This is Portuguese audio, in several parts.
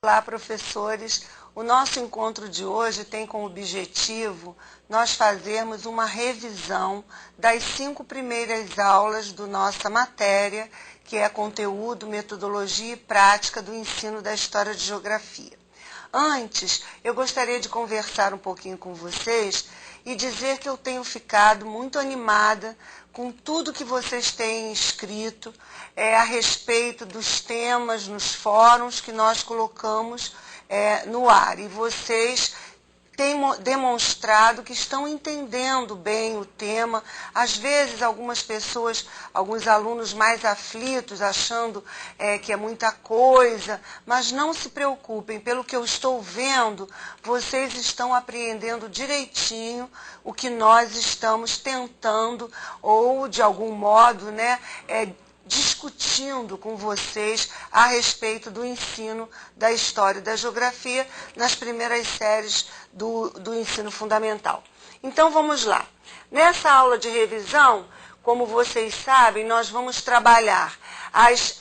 Olá, professores! O nosso encontro de hoje tem como objetivo nós fazermos uma revisão das 5 primeiras aulas da nossa matéria, que é Conteúdo, Metodologia e Prática do Ensino da História de Geografia. Antes, eu gostaria de conversar um pouquinho com vocês e dizer que eu tenho ficado muito animada com tudo que vocês têm escrito a respeito dos temas nos fóruns que nós colocamos no ar. E vocês têm demonstrado que estão entendendo bem o tema. Às vezes, algumas pessoas, alguns alunos mais aflitos, achando que é muita coisa, mas não se preocupem, pelo que eu estou vendo, vocês estão apreendendo direitinho o que nós estamos tentando, ou de algum modo, discutindo com vocês a respeito do ensino da história e da geografia nas primeiras séries do ensino fundamental. Então, vamos lá. Nessa aula de revisão, como vocês sabem, nós vamos trabalhar as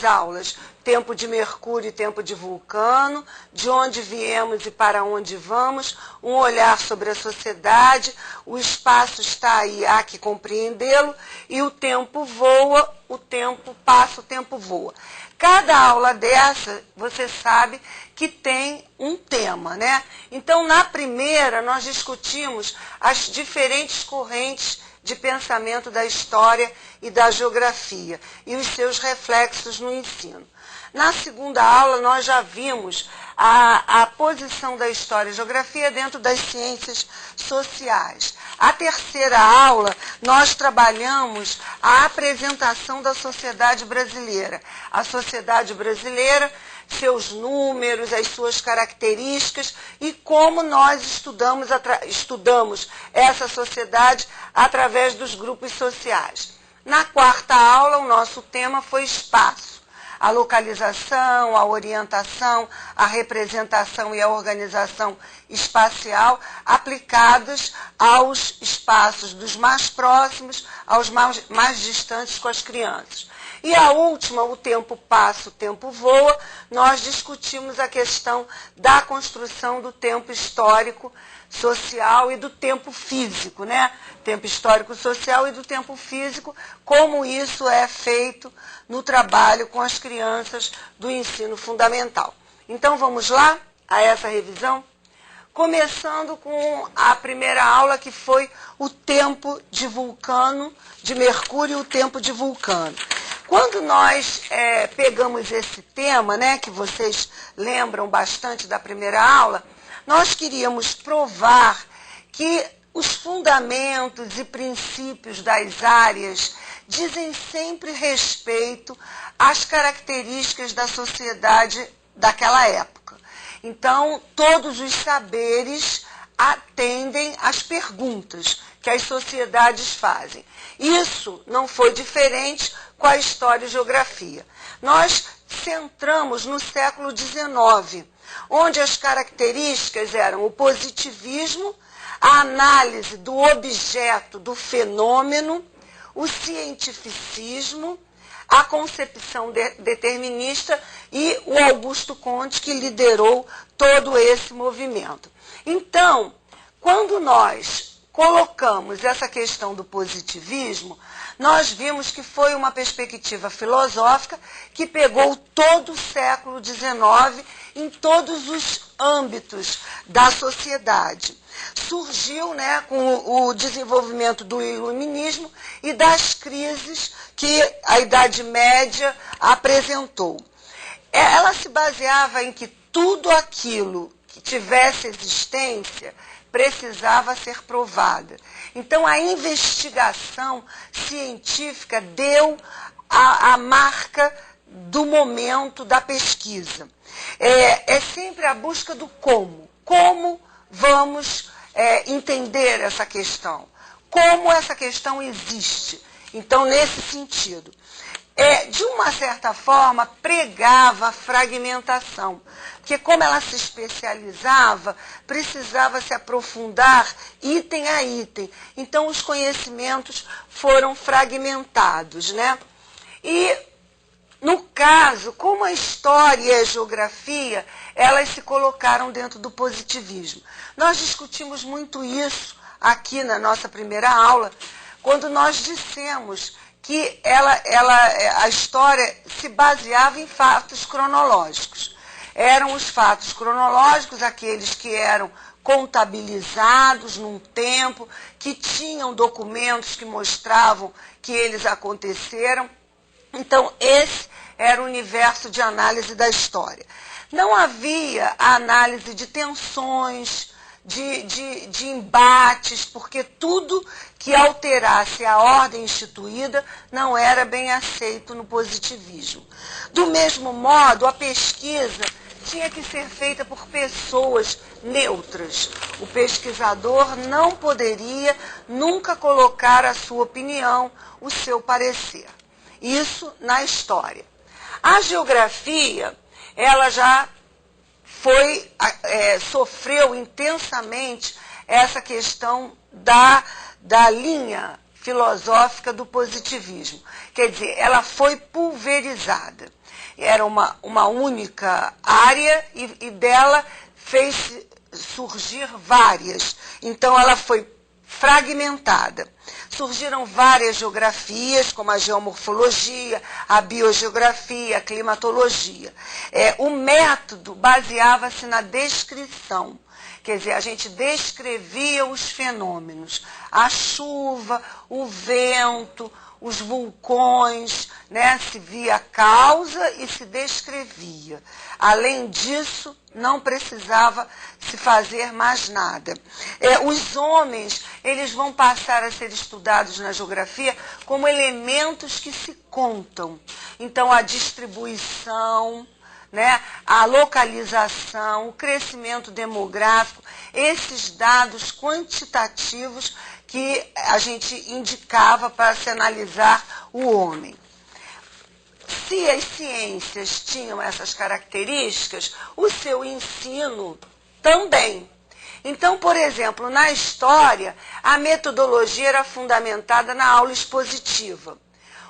aulas Tempo de Mercúrio e Tempo de Vulcano, de onde viemos e para onde vamos, um olhar sobre a sociedade, o espaço está aí, há que compreendê-lo, e o tempo voa, o tempo passa, o tempo voa. Cada aula dessa, você sabe que tem um tema, né? Então, na primeira, nós discutimos as diferentes correntes de pensamento da história e da geografia e os seus reflexos no ensino. Na segunda aula, nós já vimos a posição da história e geografia dentro das ciências sociais. A terceira aula, nós trabalhamos a apresentação da sociedade brasileira. A sociedade brasileira, seus números, as suas características e como nós estudamos essa sociedade através dos grupos sociais. Na quarta aula, o nosso tema foi espaço. A localização, a orientação, a representação e a organização espacial aplicadas aos espaços dos mais próximos, aos mais distantes com as crianças. E a última, o tempo passa, o tempo voa, nós discutimos a questão da construção do tempo histórico social e do tempo físico, né? Tempo histórico social e do tempo físico, como isso é feito no trabalho com as crianças do ensino fundamental. Então, vamos lá a essa revisão? Começando com a primeira aula, que foi o tempo de Vulcano, de Mercúrio e o tempo de Vulcano. Quando nós pegamos esse tema, né, que vocês lembram bastante da primeira aula, nós queríamos provar que os fundamentos e princípios das áreas dizem sempre respeito às características da sociedade daquela época. Então, todos os saberes atendem às perguntas que as sociedades fazem. Isso não foi diferente com a história e geografia. Nós centramos no século XIX, onde as características eram o positivismo, a análise do objeto, do fenômeno, o cientificismo, a concepção determinista e o Augusto Comte, que liderou todo esse movimento. Então, quando nós colocamos essa questão do positivismo, nós vimos que foi uma perspectiva filosófica que pegou todo o século XIX em todos os âmbitos da sociedade. Surgiu com o desenvolvimento do iluminismo e das crises que a Idade Média apresentou. Ela se baseava em que tudo aquilo que tivesse existência precisava ser provada. Então, a investigação científica deu a marca do momento da pesquisa. É sempre a busca do como. Como vamos entender essa questão? Como essa questão existe? Então, nesse sentido, de uma certa forma, pregava a fragmentação, porque como ela se especializava, precisava se aprofundar item a item. Então, os conhecimentos foram fragmentados, né? E No caso, como a história e a geografia, elas se colocaram dentro do positivismo. Nós discutimos muito isso aqui na nossa primeira aula, quando nós dissemos que a história se baseava em fatos cronológicos. Eram os fatos cronológicos, aqueles que eram contabilizados num tempo, que tinham documentos que mostravam que eles aconteceram. Então, esse era o universo de análise da história. Não havia a análise de tensões, de embates, porque tudo que alterasse a ordem instituída não era bem aceito no positivismo. Do mesmo modo, a pesquisa tinha que ser feita por pessoas neutras. O pesquisador não poderia nunca colocar a sua opinião, o seu parecer. Isso na história. A geografia, ela já sofreu intensamente essa questão da linha filosófica do positivismo. Quer dizer, ela foi pulverizada. Era uma única área e dela fez surgir várias. Então, ela foi fragmentada. Surgiram várias geografias, como a geomorfologia, a biogeografia, a climatologia. O método baseava-se na descrição. Quer dizer, a gente descrevia os fenômenos. A chuva, o vento, os vulcões, né? Se via a causa e se descrevia. Além disso, não precisava se fazer mais nada. Os homens, eles vão passar a ser estudados na geografia como elementos que se contam. Então, a distribuição, né, a localização, o crescimento demográfico, esses dados quantitativos que a gente indicava para se analisar o homem. Se as ciências tinham essas características, o seu ensino também. Então, por exemplo, na história, a metodologia era fundamentada na aula expositiva.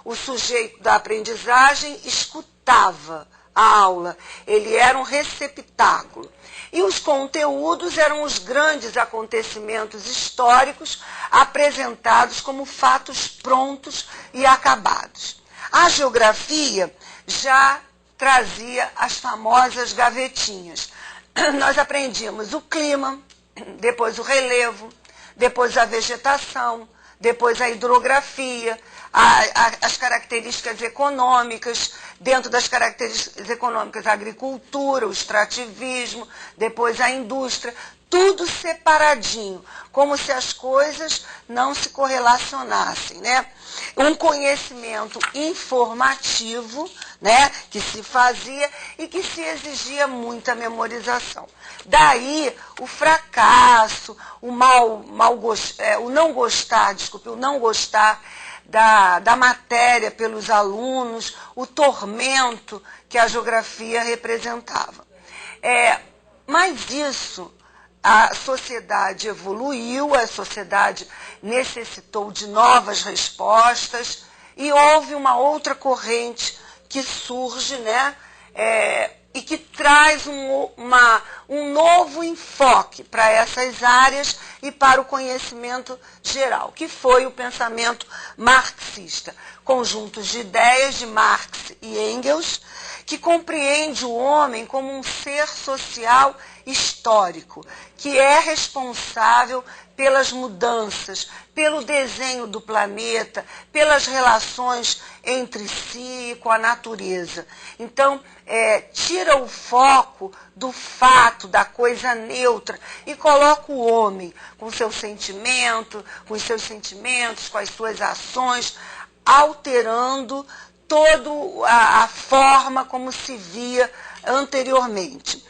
O sujeito da aprendizagem escutava a aula, ele era um receptáculo. E os conteúdos eram os grandes acontecimentos históricos apresentados como fatos prontos e acabados. A geografia já trazia as famosas gavetinhas. Nós aprendíamos o clima, depois o relevo, depois a vegetação, depois a hidrografia, as características econômicas, dentro das características econômicas, a agricultura, o extrativismo, depois a indústria, tudo separadinho, como se as coisas não se correlacionassem, né? Um conhecimento informativo, né, que se fazia e que se exigia muita memorização. Daí o fracasso, o não gostar da matéria pelos alunos, o tormento que a geografia representava. Mas isso, a sociedade evoluiu, a sociedade necessitou de novas respostas e houve uma outra corrente que surge, né, e que traz um novo enfoque para essas áreas e para o conhecimento geral, que foi o pensamento marxista. Conjuntos de ideias de Marx e Engels, que compreende o homem como um ser social histórico, que é responsável pelas mudanças, pelo desenho do planeta, pelas relações entre si e com a natureza. Então, tira o foco do fato, da coisa neutra, e coloca o homem com seu sentimento, com os seus sentimentos, com as suas ações, alterando toda a forma como se via anteriormente.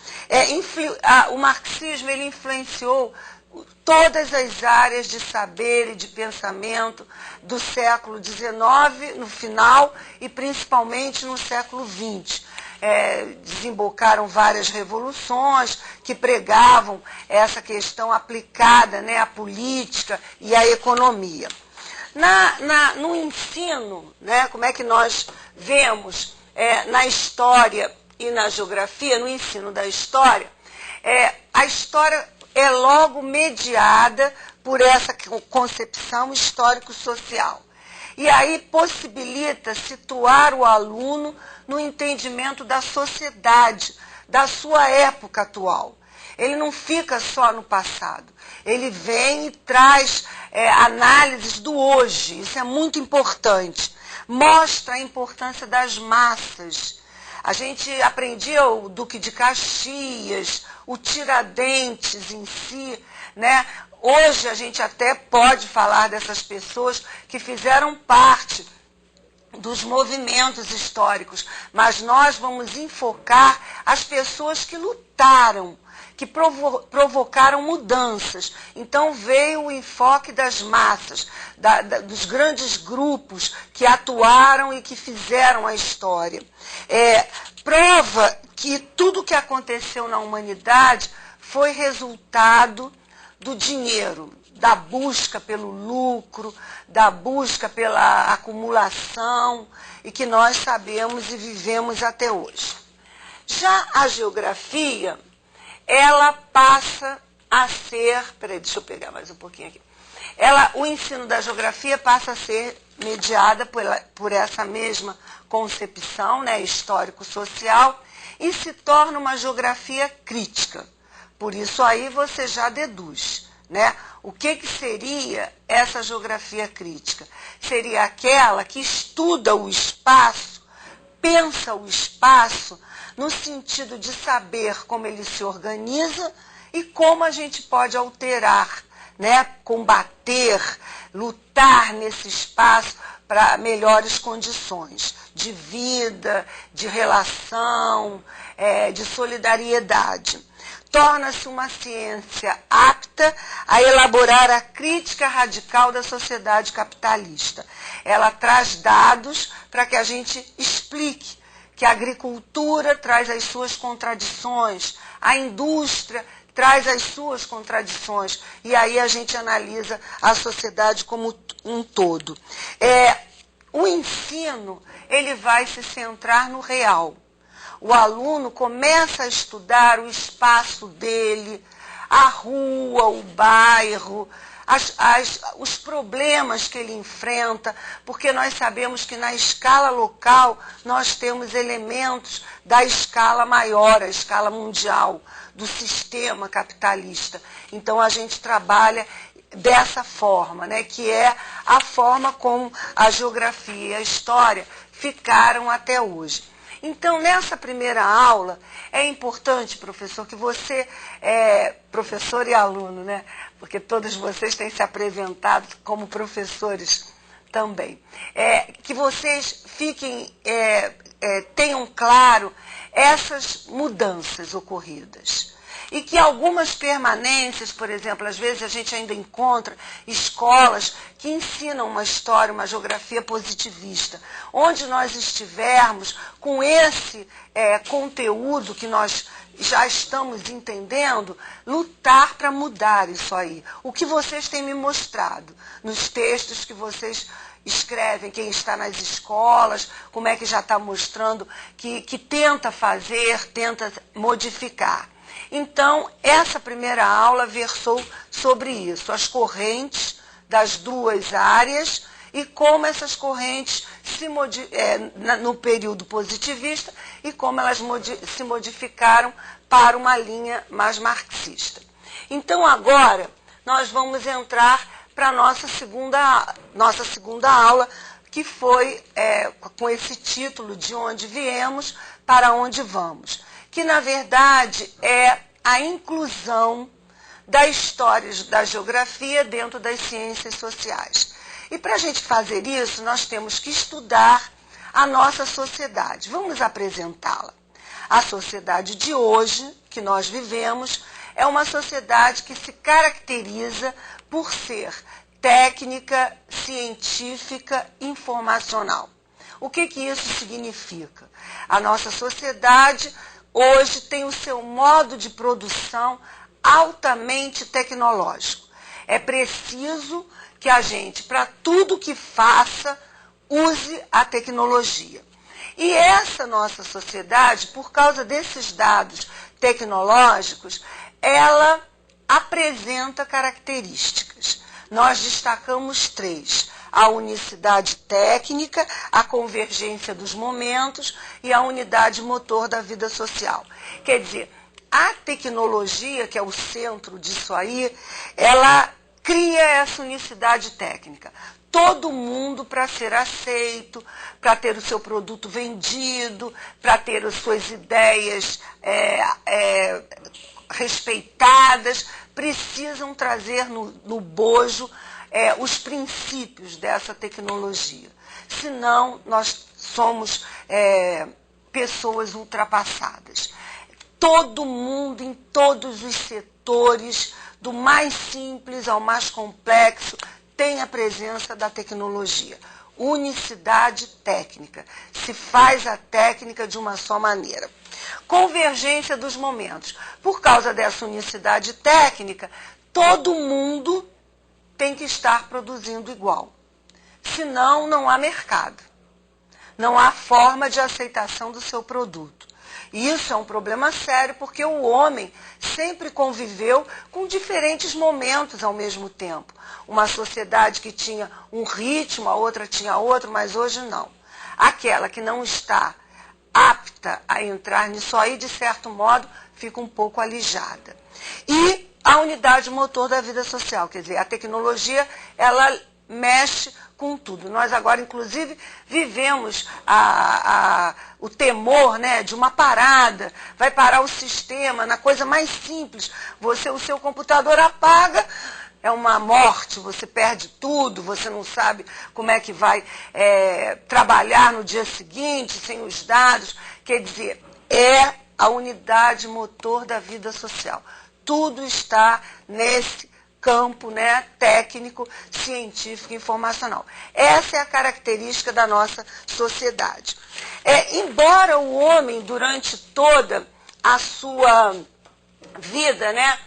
O marxismo ele influenciou todas as áreas de saber e de pensamento do século XIX, no final, e principalmente no século XX. Desembocaram várias revoluções que pregavam essa questão aplicada, né, à política e à economia. No ensino, né, como é que nós vemos na história e na geografia, no ensino da história, a história é logo mediada por essa concepção histórico-social. E aí possibilita situar o aluno no entendimento da sociedade, da sua época atual. Ele não fica só no passado, ele vem e traz análises do hoje, isso é muito importante. Mostra a importância das massas. A gente aprendia o Duque de Caxias, o Tiradentes em si, né? Hoje a gente até pode falar dessas pessoas que fizeram parte dos movimentos históricos, mas nós vamos enfocar as pessoas que lutaram, que provocaram mudanças. Então veio o enfoque das massas, dos grandes grupos que atuaram e que fizeram a história. Prova que tudo que aconteceu na humanidade foi resultado do dinheiro, da busca pelo lucro, da busca pela acumulação, e que nós sabemos e vivemos até hoje. Já a geografia, ela passa a ser... Peraí, deixa eu pegar mais um pouquinho aqui. O ensino da geografia passa a ser mediada por essa mesma concepção, né, histórico-social, e se torna uma geografia crítica. Por isso aí você já deduz, né? O que seria essa geografia crítica? Seria aquela que estuda o espaço, pensa o espaço no sentido de saber como ele se organiza e como a gente pode alterar, né? Combater, lutar nesse espaço para melhores condições de vida, de relação, de solidariedade. Torna-se uma ciência apta a elaborar a crítica radical da sociedade capitalista. Ela traz dados para que a gente explique que a agricultura traz as suas contradições, a indústria traz as suas contradições, e aí a gente analisa a sociedade como um todo. O ensino, ele vai se centrar no real. O aluno começa a estudar o espaço dele, a rua, o bairro, os problemas que ele enfrenta, porque nós sabemos que na escala local nós temos elementos da escala maior, a escala mundial, do sistema capitalista. Então a gente trabalha dessa forma, né, que é a forma como a geografia e a história ficaram até hoje. Então, nessa primeira aula, é importante, professor, que você, professor e aluno, né? Porque todos vocês têm se apresentado como professores também, que vocês tenham claro essas mudanças ocorridas. E que algumas permanências, por exemplo, às vezes a gente ainda encontra escolas que ensinam uma história, uma geografia positivista. Onde nós estivermos com esse conteúdo que nós já estamos entendendo, lutar para mudar isso aí. O que vocês têm me mostrado nos textos que vocês escrevem, quem está nas escolas, como é que já está mostrando, que tenta fazer, tenta modificar. Então, essa primeira aula versou sobre isso, as correntes das duas áreas e como essas correntes no período positivista e como elas se modificaram para uma linha mais marxista. Então, agora, nós vamos entrar para a nossa segunda aula, que foi com esse título, De Onde Viemos, Para Onde Vamos, que, na verdade, é a inclusão da história da geografia dentro das ciências sociais. E para a gente fazer isso, nós temos que estudar a nossa sociedade. Vamos apresentá-la. A sociedade de hoje, que nós vivemos, é uma sociedade que se caracteriza por ser técnica, científica, informacional. O que isso significa? A nossa sociedade hoje tem o seu modo de produção altamente tecnológico. É preciso que a gente, para tudo que faça, use a tecnologia. E essa nossa sociedade, por causa desses dados tecnológicos, ela apresenta características. Nós destacamos 3. A unicidade técnica, a convergência dos momentos e a unidade motor da vida social. Quer dizer, a tecnologia, que é o centro disso aí, ela cria essa unicidade técnica. Todo mundo para ser aceito, para ter o seu produto vendido, para ter as suas ideias respeitadas, precisam trazer no bojo os princípios dessa tecnologia. Senão, nós somos pessoas ultrapassadas. Todo mundo, em todos os setores, do mais simples ao mais complexo, tem a presença da tecnologia. Unicidade técnica. Se faz a técnica de uma só maneira. Convergência dos momentos. Por causa dessa unicidade técnica, todo mundo tem que estar produzindo igual. Senão, não há mercado. Não há forma de aceitação do seu produto. E isso é um problema sério, porque o homem sempre conviveu com diferentes momentos ao mesmo tempo. Uma sociedade que tinha um ritmo, a outra tinha outro, mas hoje não. Aquela que não está apta a entrar nisso aí, de certo modo, fica um pouco alijada. E a unidade motor da vida social, quer dizer, a tecnologia, ela mexe com tudo. Nós agora, inclusive, vivemos o temor, né, de uma parada, vai parar o sistema, na coisa mais simples. O seu computador apaga, é uma morte, você perde tudo, você não sabe como é que vai trabalhar no dia seguinte, sem os dados. Quer dizer, é a unidade motor da vida social. Tudo está nesse campo, né, técnico, científico e informacional. Essa é a característica da nossa sociedade. Embora o homem, durante toda a sua vida, né,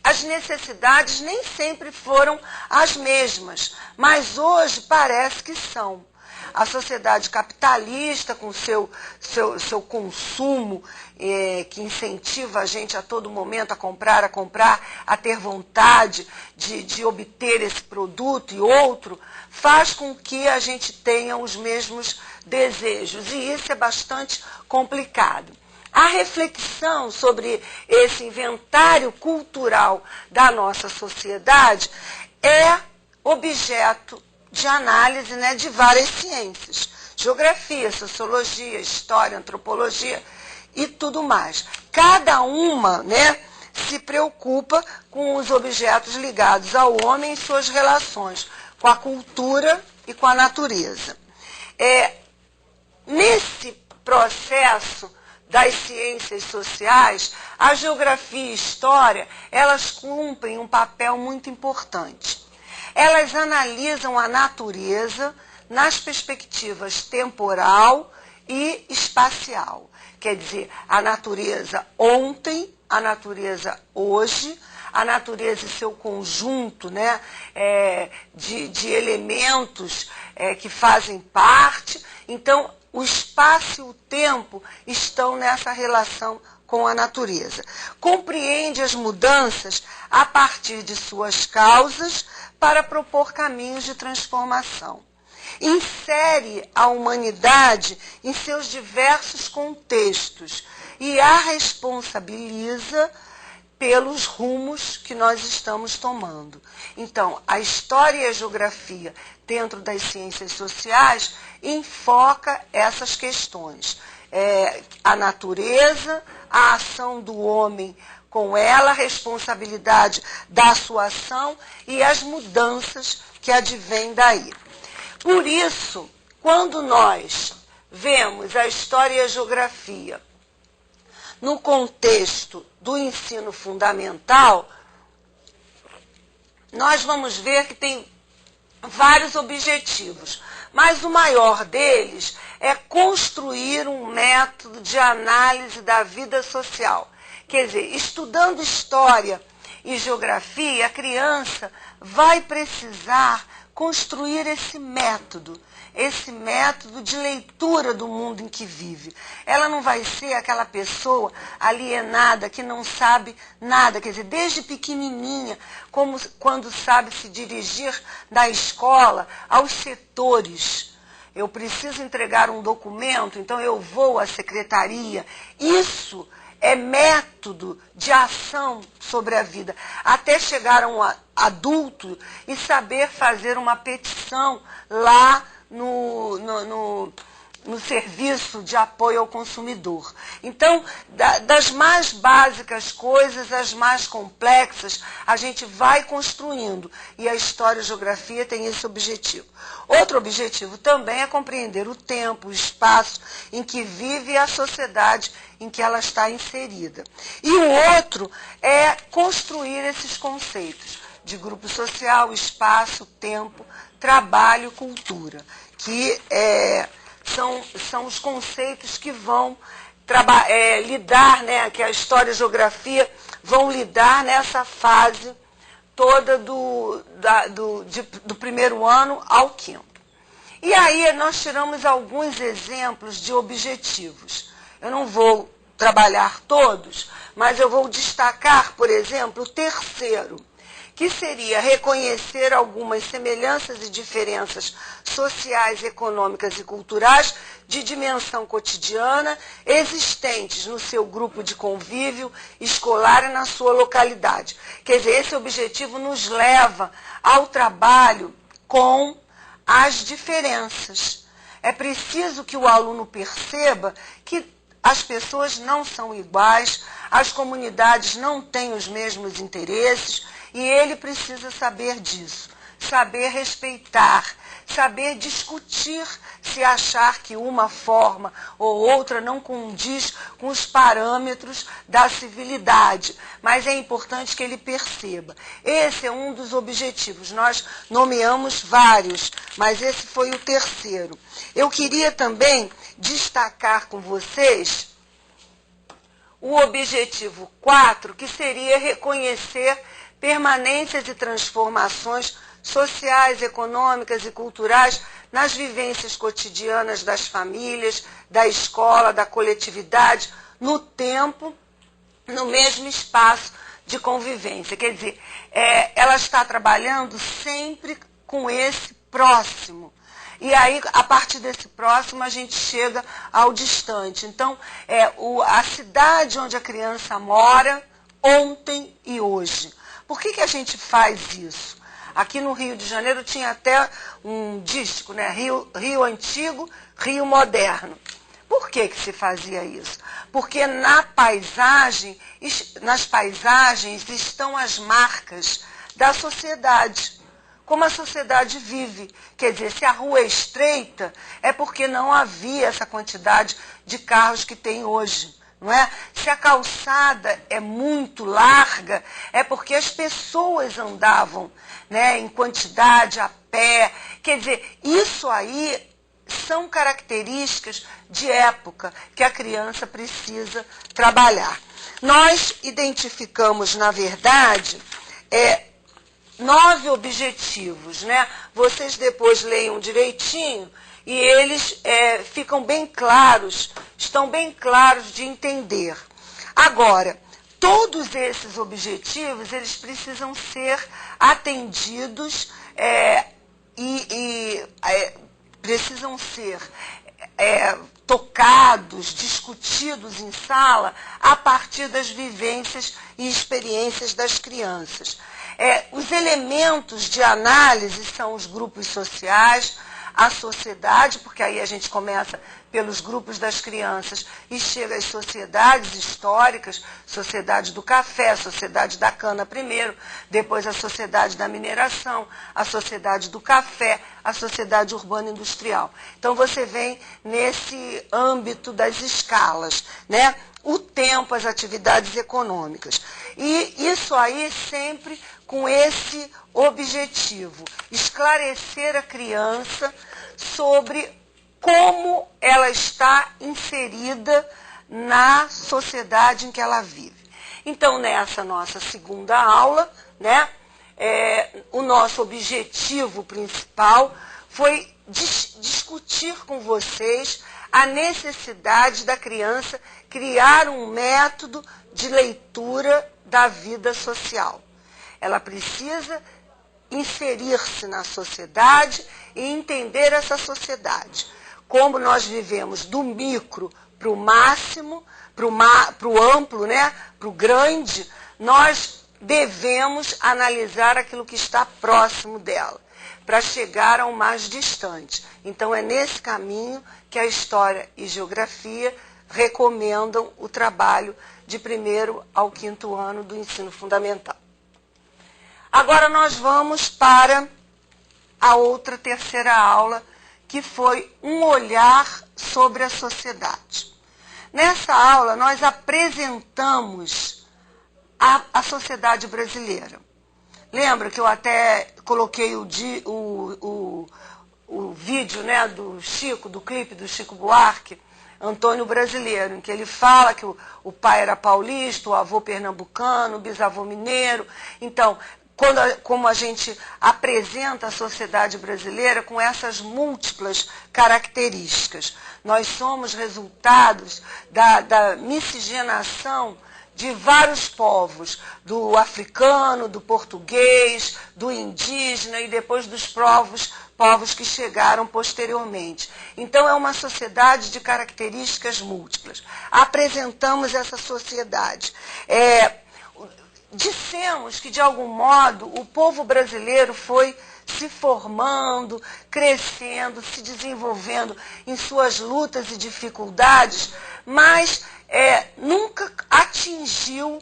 as necessidades nem sempre foram as mesmas, mas hoje parece que são. A sociedade capitalista, com seu consumo, que incentiva a gente a todo momento a comprar, a ter vontade de obter esse produto e outro, faz com que a gente tenha os mesmos desejos. E isso é bastante complicado. A reflexão sobre esse inventário cultural da nossa sociedade é objeto de análise, né, de várias ciências. Geografia, sociologia, história, antropologia e tudo mais. Cada uma, né, se preocupa com os objetos ligados ao homem e suas relações com a cultura e com a natureza. Nesse processo das ciências sociais, a geografia e a história, elas cumprem um papel muito importante. Elas analisam a natureza nas perspectivas temporal e espacial. Quer dizer, a natureza ontem, a natureza hoje, a natureza e seu conjunto, né, de elementos que fazem parte. Então, o espaço e o tempo estão nessa relação com a natureza. Compreende as mudanças a partir de suas causas para propor caminhos de transformação. Insere a humanidade em seus diversos contextos e a responsabiliza pelos rumos que nós estamos tomando. Então, a história e a geografia, dentro das ciências sociais, enfoca essas questões. A natureza, a ação do homem com ela, a responsabilidade da sua ação e as mudanças que advêm daí. Por isso, quando nós vemos a história e a geografia no contexto do ensino fundamental, nós vamos ver que tem vários objetivos, mas o maior deles é construir um método de análise da vida social. Quer dizer, estudando história e geografia, a criança vai precisar construir esse método esse método de leitura do mundo em que vive. Ela não vai ser aquela pessoa alienada que não sabe nada, quer dizer, desde pequenininha, como quando sabe se dirigir da escola aos setores. Eu preciso entregar um documento, então eu vou à secretaria. Isso é método de ação sobre a vida, até chegar a um adulto e saber fazer uma petição lá no serviço de apoio ao consumidor. Então, das mais básicas coisas às mais complexas, a gente vai construindo. E a história e a geografia tem esse objetivo. Outro objetivo também é compreender o tempo, o espaço em que vive a sociedade em que ela está inserida. E o outro é construir esses conceitos de grupo social, espaço, tempo, trabalho, cultura, que são os conceitos que vão lidar, né, que a história e a geografia vão lidar nessa fase toda do primeiro ano ao quinto. E aí nós tiramos alguns exemplos de objetivos. Eu não vou trabalhar todos, mas eu vou destacar, por exemplo, o terceiro, que seria reconhecer algumas semelhanças e diferenças sociais, econômicas e culturais de dimensão cotidiana existentes no seu grupo de convívio escolar e na sua localidade. Quer dizer, esse objetivo nos leva ao trabalho com as diferenças. É preciso que o aluno perceba que as pessoas não são iguais, as comunidades não têm os mesmos interesses, e ele precisa saber disso, saber respeitar, saber discutir se achar que uma forma ou outra não condiz com os parâmetros da civilidade. Mas é importante que ele perceba. Esse é um dos objetivos. Nós nomeamos vários, mas esse foi o terceiro. Eu queria também destacar com vocês o objetivo 4, que seria reconhecer permanências e transformações sociais, econômicas e culturais nas vivências cotidianas das famílias, da escola, da coletividade, no tempo, no mesmo espaço de convivência. Quer dizer, ela está trabalhando sempre com esse próximo. E aí, a partir desse próximo, a gente chega ao distante. Então, a cidade onde a criança mora, ontem e hoje. Por que a gente faz isso? Aqui no Rio de Janeiro tinha até um dístico, né? Rio Antigo, Rio Moderno. Por que se fazia isso? Porque nas paisagens estão as marcas da sociedade. Como a sociedade vive. Quer dizer, se a rua é estreita, é porque não havia essa quantidade de carros que tem hoje. Não é? Se a calçada é muito larga, é porque as pessoas andavam, né, em quantidade, a pé. Quer dizer, isso aí são características de época que a criança precisa trabalhar. Nós identificamos, na verdade, 9 objetivos, né? Vocês depois leiam direitinho e eles ficam bem claros, estão bem claros de entender. Agora, todos esses objetivos, eles precisam ser atendidos precisam ser tocados, discutidos em sala a partir das vivências e experiências das crianças. Os elementos de análise são os grupos sociais, a sociedade, porque aí a gente começa pelos grupos das crianças e chega às sociedades históricas, sociedade do café, sociedade da cana primeiro, depois a sociedade da mineração, a sociedade do café, a sociedade urbana industrial. Então você vem nesse âmbito das escalas, né? O tempo, as atividades econômicas. E isso aí sempre com esse objetivo, esclarecer a criança sobre como ela está inserida na sociedade em que ela vive. Então, nessa nossa segunda aula, né, o nosso objetivo principal foi discutir com vocês a necessidade da criança criar um método de leitura da vida social. Ela precisa inserir-se na sociedade e entender essa sociedade. Como nós vivemos do micro para o máximo, para o amplo, né? Para o grande, nós devemos analisar aquilo que está próximo dela, para chegar ao mais distante. Então é nesse caminho que a História e Geografia recomendam o trabalho de 1º ao 5º ano do ensino fundamental. Agora nós vamos para a outra terceira aula, que foi um olhar sobre a sociedade. Nessa aula nós apresentamos a sociedade brasileira. Lembra que eu até coloquei o vídeo, né, do Chico, do clipe do Chico Buarque, Antônio Brasileiro, em que ele fala que o pai era paulista, o avô pernambucano, o bisavô mineiro. Então, como a gente apresenta a sociedade brasileira com essas múltiplas características. Nós somos resultados da miscigenação de vários povos, do africano, do português, do indígena e depois dos povos que chegaram posteriormente. Então é uma sociedade de características múltiplas. Apresentamos essa sociedade. Dissemos que, de algum modo, o povo brasileiro foi se formando, crescendo, se desenvolvendo em suas lutas e dificuldades, mas nunca atingiu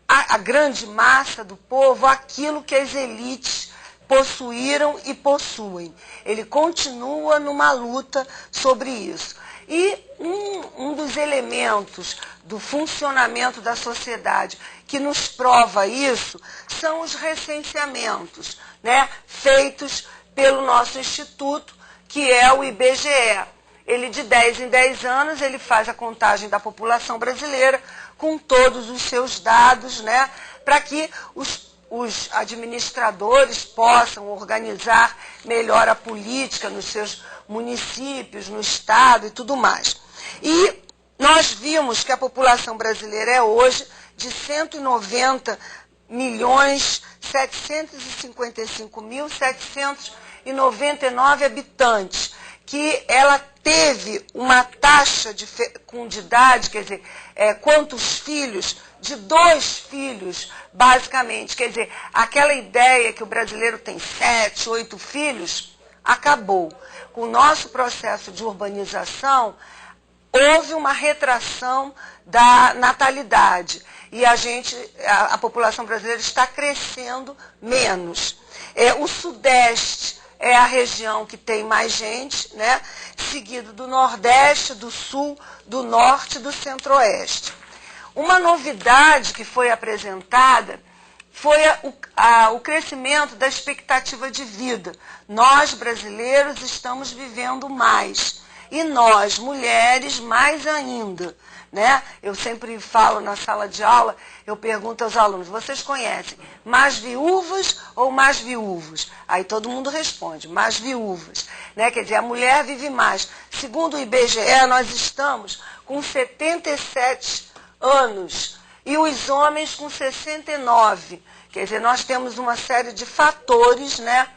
a grande massa do povo aquilo que as elites possuíram e possuem. Ele continua numa luta sobre isso. E um dos elementos do funcionamento da sociedade que nos prova isso são os recenseamentos, né, feitos pelo nosso instituto, que é o IBGE. Ele, de 10 em 10 anos, ele faz a contagem da população brasileira com todos os seus dados, né, para que os administradores possam organizar melhor a política nos seus municípios, no estado e tudo mais. E nós vimos que a população brasileira é hoje de 190.755.799 habitantes, que ela teve uma taxa de fecundidade, quer dizer, quantos filhos? De 2 filhos, basicamente. Quer dizer, aquela ideia que o brasileiro tem 7, 8 filhos, acabou. Com o nosso processo de urbanização, houve uma retração da natalidade. E a população brasileira está crescendo menos. O Sudeste é a região que tem mais gente, né? Seguido do Nordeste, do Sul, do Norte e do Centro-Oeste. Uma novidade que foi apresentada foi o crescimento da expectativa de vida. Nós, brasileiros, estamos vivendo mais. E nós, mulheres, mais ainda. Né? Eu sempre falo na sala de aula, eu pergunto aos alunos, vocês conhecem mais viúvas ou mais viúvos? Aí todo mundo responde, mais viúvas. Né? Quer dizer, a mulher vive mais. Segundo o IBGE, nós estamos com 77 anos e os homens com 69. Quer dizer, nós temos uma série de fatores, né,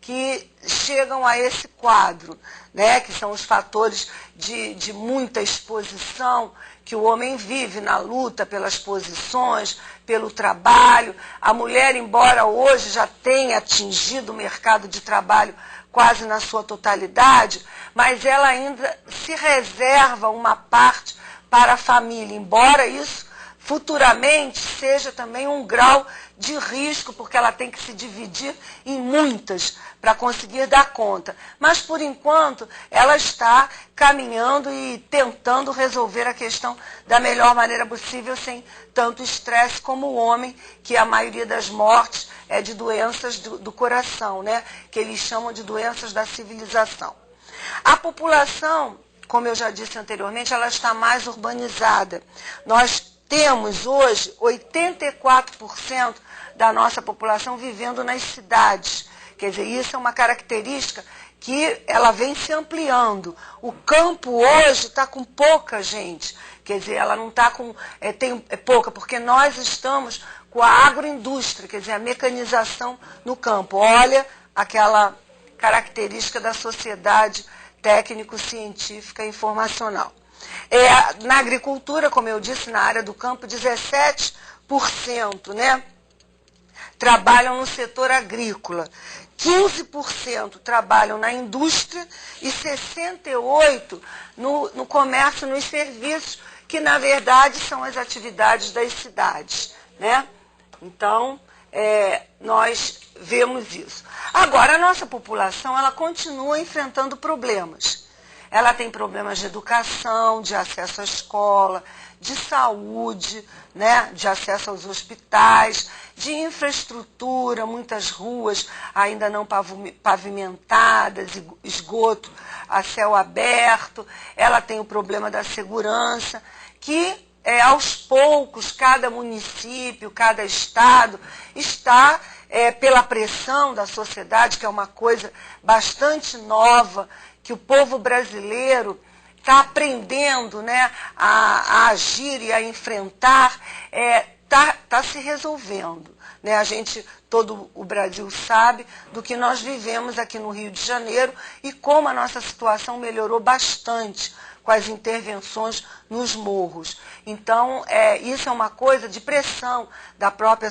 que chegam a esse quadro, né, que são os fatores de muita exposição que o homem vive na luta pelas posições, pelo trabalho. A mulher, embora hoje já tenha atingido o mercado de trabalho quase na sua totalidade, mas ela ainda se reserva uma parte para a família, embora isso futuramente seja também um grau de risco, porque ela tem que se dividir em muitas para conseguir dar conta. Mas, por enquanto, ela está caminhando e tentando resolver a questão da melhor maneira possível, sem tanto estresse como o homem, que a maioria das mortes é de doenças do coração, né? Que eles chamam de doenças da civilização. A população, como eu já disse anteriormente, ela está mais urbanizada. Nós temos hoje 84% da nossa população vivendo nas cidades. Quer dizer, isso é uma característica que ela vem se ampliando. O campo hoje está com pouca gente, quer dizer, ela não está com, pouca, porque nós estamos com a agroindústria, quer dizer, a mecanização no campo. Olha aquela característica da sociedade técnico-científica e informacional. Na agricultura, como eu disse, na área do campo, 17%, né, trabalham no setor agrícola, 15% trabalham na indústria e 68% no comércio, nos serviços, que na verdade são as atividades das cidades, né? Então, nós vemos isso. Agora, a nossa população, ela continua enfrentando problemas. Ela tem problemas de educação, de acesso à escola, de saúde, né, de acesso aos hospitais, de infraestrutura, muitas ruas ainda não pavimentadas, esgoto a céu aberto. Ela tem o problema da segurança, que aos poucos, cada município, cada estado está, pela pressão da sociedade, que é uma coisa bastante nova, que o povo brasileiro está aprendendo, né, a agir e a enfrentar, está se resolvendo. Né? Todo o Brasil sabe do que nós vivemos aqui no Rio de Janeiro e como a nossa situação melhorou bastante com as intervenções nos morros. Então, isso é uma coisa de pressão da própria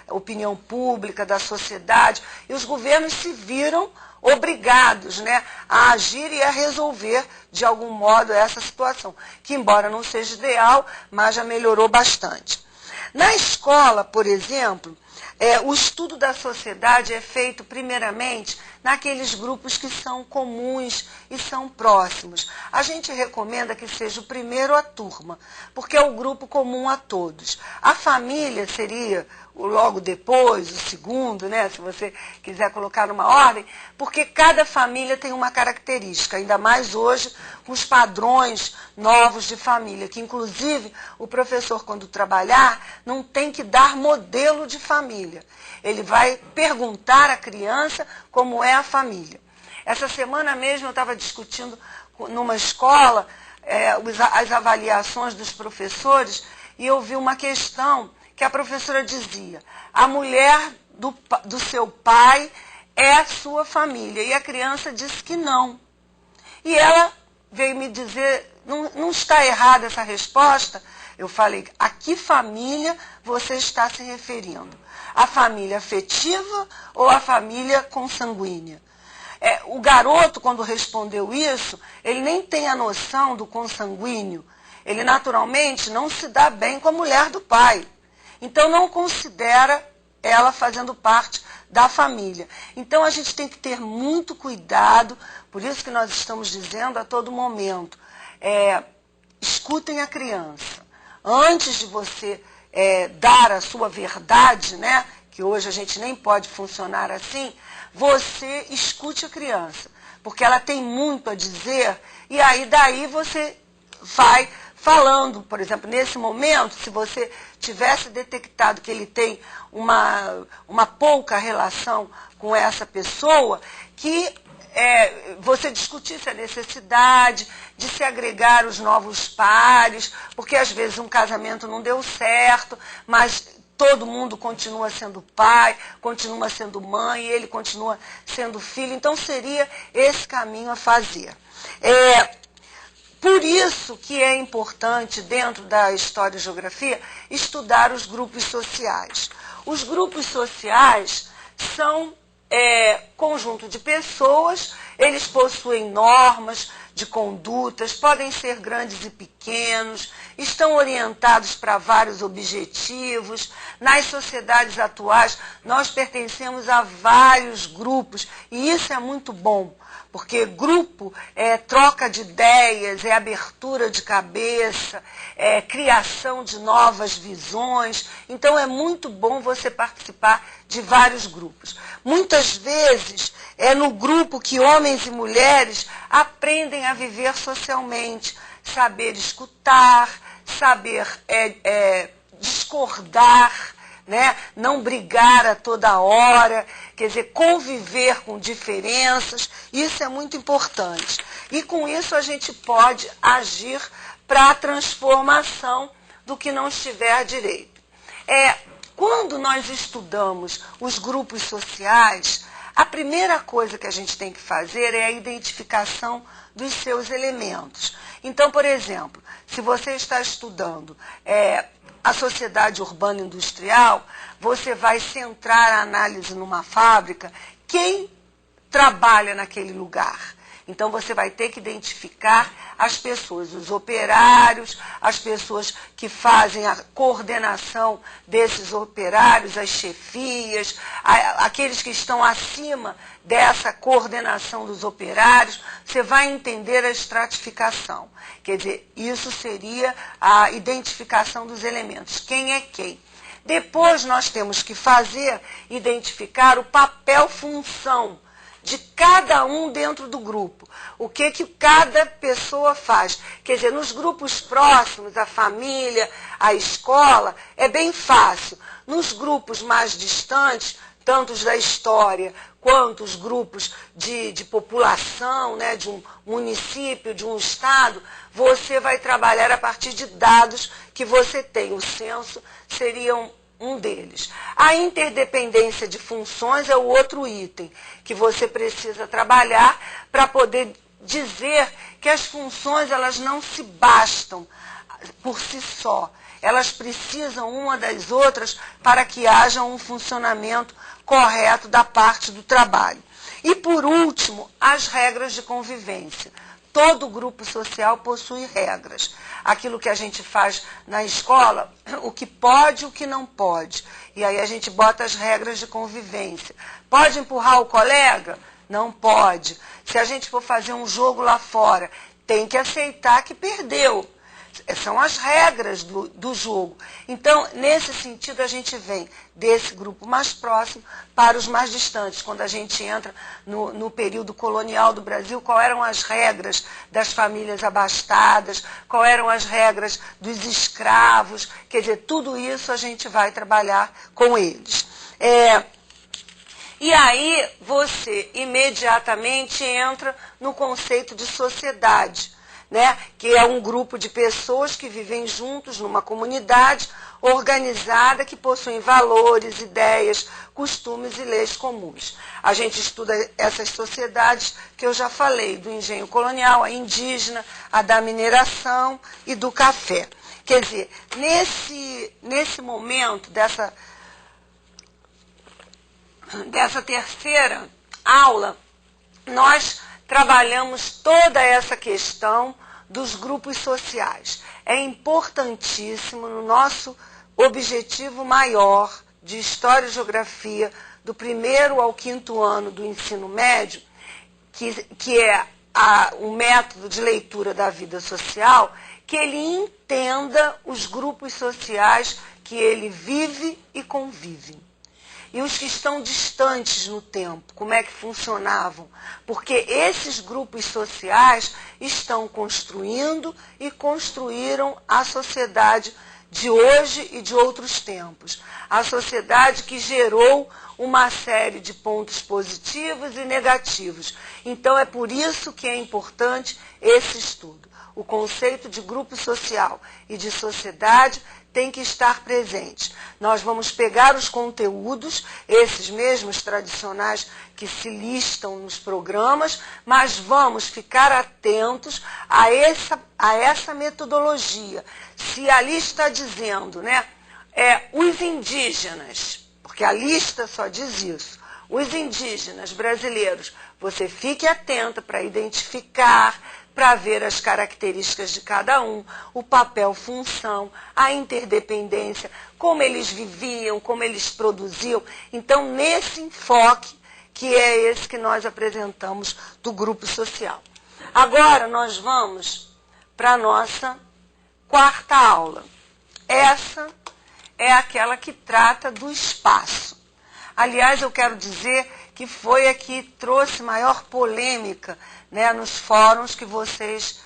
opinião pública, da sociedade, e os governos se viram obrigados, né, a agir e a resolver de algum modo essa situação, que embora não seja ideal, mas já melhorou bastante. Na escola, por exemplo, o estudo da sociedade é feito primeiramente naqueles grupos que são comuns e são próximos. A gente recomenda que seja o primeiro a turma, porque é o grupo comum a todos. A família seria logo depois, o segundo, né, se você quiser colocar numa ordem, porque cada família tem uma característica, ainda mais hoje com os padrões novos de família, que inclusive o professor, quando trabalhar, não tem que dar modelo de família. Ele vai perguntar à criança como é a família. Essa semana mesmo eu estava discutindo numa escola as avaliações dos professores e eu vi uma questão que a professora dizia: a mulher do seu pai é a sua família. E a criança disse que não. E ela veio me dizer, não está errada essa resposta? Eu falei, a que família você está se referindo? A família afetiva ou a família consanguínea? O garoto, quando respondeu isso, ele nem tem a noção do consanguíneo. Ele naturalmente não se dá bem com a mulher do pai. Então, não considera ela fazendo parte da família. Então, a gente tem que ter muito cuidado, por isso que nós estamos dizendo a todo momento, escutem a criança. Antes de você dar a sua verdade, né, que hoje a gente nem pode funcionar assim, você escute a criança, porque ela tem muito a dizer, e aí daí você vai falando. Por exemplo, nesse momento, se você tivesse detectado que ele tem uma pouca relação com essa pessoa, que você discutisse a necessidade de se agregar os novos pares, porque às vezes um casamento não deu certo, mas todo mundo continua sendo pai, continua sendo mãe, ele continua sendo filho, então seria esse caminho a fazer. Por isso que é importante, dentro da História e Geografia, estudar os grupos sociais. Os grupos sociais são conjunto de pessoas, eles possuem normas de condutas, podem ser grandes e pequenos, estão orientados para vários objetivos. Nas sociedades atuais, nós pertencemos a vários grupos, e isso é muito bom, porque grupo é troca de ideias, é abertura de cabeça, é criação de novas visões. Então, é muito bom você participar de vários grupos. Muitas vezes, é no grupo que homens e mulheres aprendem a viver socialmente, saber escutar, saber discordar, né? Não brigar a toda hora, quer dizer, conviver com diferenças, isso é muito importante. E com isso a gente pode agir para a transformação do que não estiver direito. Quando nós estudamos os grupos sociais, a primeira coisa que a gente tem que fazer é a identificação dos seus elementos. Então, por exemplo, se você está estudando a sociedade urbana industrial, você vai centrar a análise numa fábrica, quem trabalha naquele lugar. Então, você vai ter que identificar as pessoas, os operários, as pessoas que fazem a coordenação desses operários, as chefias, aqueles que estão acima dessa coordenação dos operários. Você vai entender a estratificação. Quer dizer, isso seria a identificação dos elementos. Quem é quem? Depois, nós temos que identificar o papel-função de cada um dentro do grupo. O que cada pessoa faz. Quer dizer, nos grupos próximos, a família, a escola, é bem fácil. Nos grupos mais distantes, tanto os da história quanto os grupos de população, né, de um município, de um estado, você vai trabalhar a partir de dados que você tem. O censo seria um deles. A interdependência de funções é o outro item que você precisa trabalhar para poder dizer que as funções elas não se bastam por si só. Elas precisam uma das outras para que haja um funcionamento correto da parte do trabalho. E, por último, as regras de convivência. Todo grupo social possui regras. Aquilo que a gente faz na escola, o que pode e o que não pode. E aí a gente bota as regras de convivência. Pode empurrar o colega? Não pode. Se a gente for fazer um jogo lá fora, tem que aceitar que perdeu. São as regras do jogo. Então, nesse sentido, a gente vem desse grupo mais próximo para os mais distantes. Quando a gente entra no período colonial do Brasil, quais eram as regras das famílias abastadas, quais eram as regras dos escravos. Quer dizer, tudo isso a gente vai trabalhar com eles. E aí, você imediatamente entra no conceito de sociedade, né? Que é um grupo de pessoas que vivem juntos numa comunidade organizada que possuem valores, ideias, costumes e leis comuns. A gente estuda essas sociedades que eu já falei, do engenho colonial, a indígena, a da mineração e do café. Quer dizer, nesse momento dessa terceira aula, nós trabalhamos toda essa questão dos grupos sociais. É importantíssimo no nosso objetivo maior de História e Geografia, do 1º ao 5º ano do ensino médio, que é o método de leitura da vida social, que ele entenda os grupos sociais que ele vive e convive. E os que estão distantes no tempo, como é que funcionavam? Porque esses grupos sociais estão construindo e construíram a sociedade de hoje e de outros tempos. A sociedade que gerou uma série de pontos positivos e negativos. Então, é por isso que é importante esse estudo. O conceito de grupo social e de sociedade tem que estar presente. Nós vamos pegar os conteúdos, esses mesmos tradicionais que se listam nos programas, mas vamos ficar atentos a essa metodologia. Se ali está dizendo, né, os indígenas, porque a lista só diz isso, os indígenas brasileiros, você fique atento para identificar, para ver as características de cada um, o papel, função, a interdependência, como eles viviam, como eles produziam. Então, nesse enfoque, que é esse que nós apresentamos do grupo social. Agora, nós vamos para a nossa 4ª aula. Essa é aquela que trata do espaço. Aliás, eu quero dizer que foi a que trouxe maior polêmica, né, nos fóruns que vocês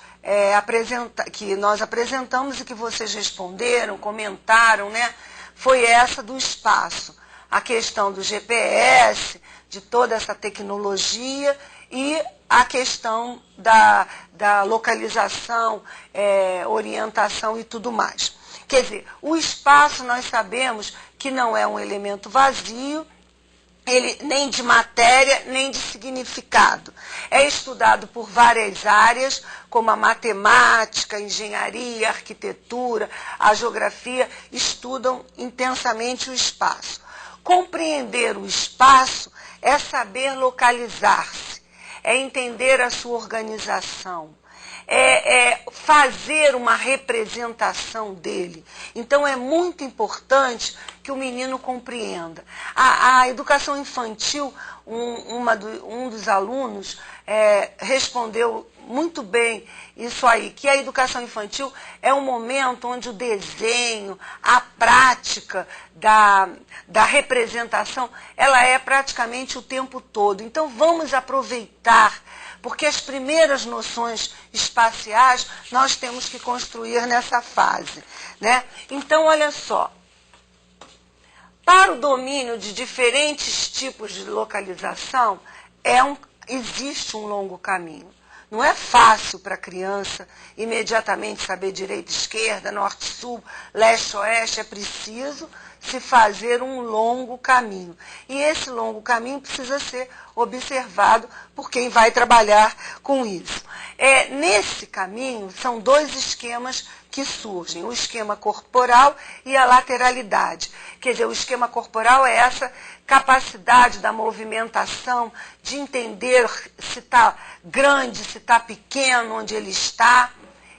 que nós apresentamos e que vocês responderam, comentaram, né? foi essa do espaço. A questão do GPS, de toda essa tecnologia e a questão da localização, orientação e tudo mais. Quer dizer, o espaço nós sabemos que não é um elemento vazio, ele nem de matéria, nem de significado. É estudado por várias áreas, como a matemática, a engenharia, a arquitetura, a geografia, estudam intensamente o espaço. Compreender o espaço é saber localizar-se, é entender a sua organização, é fazer uma representação dele. Então é muito importante que o menino compreenda. A educação infantil, um dos alunos respondeu muito bem isso aí, que a educação infantil é um momento onde o desenho, a prática da representação, ela é praticamente o tempo todo. Então vamos aproveitar, porque as primeiras noções espaciais nós temos que construir nessa fase, né? Então, olha só, para o domínio de diferentes tipos de localização, existe um longo caminho. Não é fácil para a criança imediatamente saber direita, esquerda, norte, sul, leste, oeste. É preciso se fazer um longo caminho. E esse longo caminho precisa ser observado por quem vai trabalhar com isso. Nesse caminho, são dois esquemas que surgem, o esquema corporal e a lateralidade. Quer dizer, o esquema corporal é essa capacidade da movimentação, de entender se está grande, se está pequeno, onde ele está.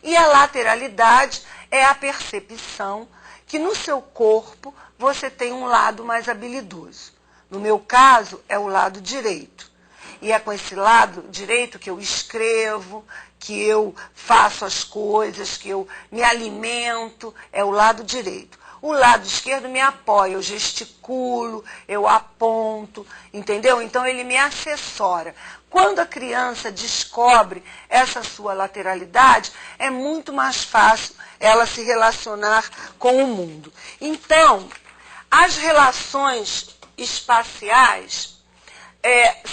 E a lateralidade é a percepção que no seu corpo você tem um lado mais habilidoso. No meu caso, é o lado direito. E é com esse lado direito que eu escrevo, que eu faço as coisas, que eu me alimento, é o lado direito. O lado esquerdo me apoia, eu gesticulo, eu aponto, entendeu? Então ele me assessora. Quando a criança descobre essa sua lateralidade, é muito mais fácil ela se relacionar com o mundo. Então, as relações espaciais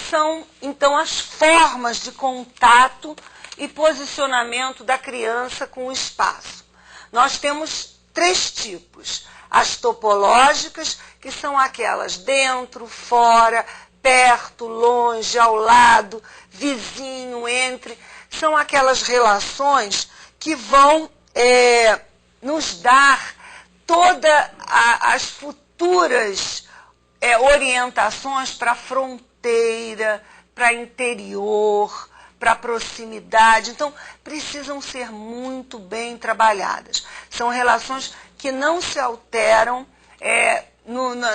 são, então, as formas de contato e posicionamento da criança com o espaço. Nós temos 3 tipos. As topológicas, que são aquelas dentro, fora, perto, longe, ao lado, vizinho, entre. São aquelas relações que vão nos dar todas as futuras orientações para fronteira, para interior, para proximidade. Então, precisam ser muito bem trabalhadas. São relações que não se alteram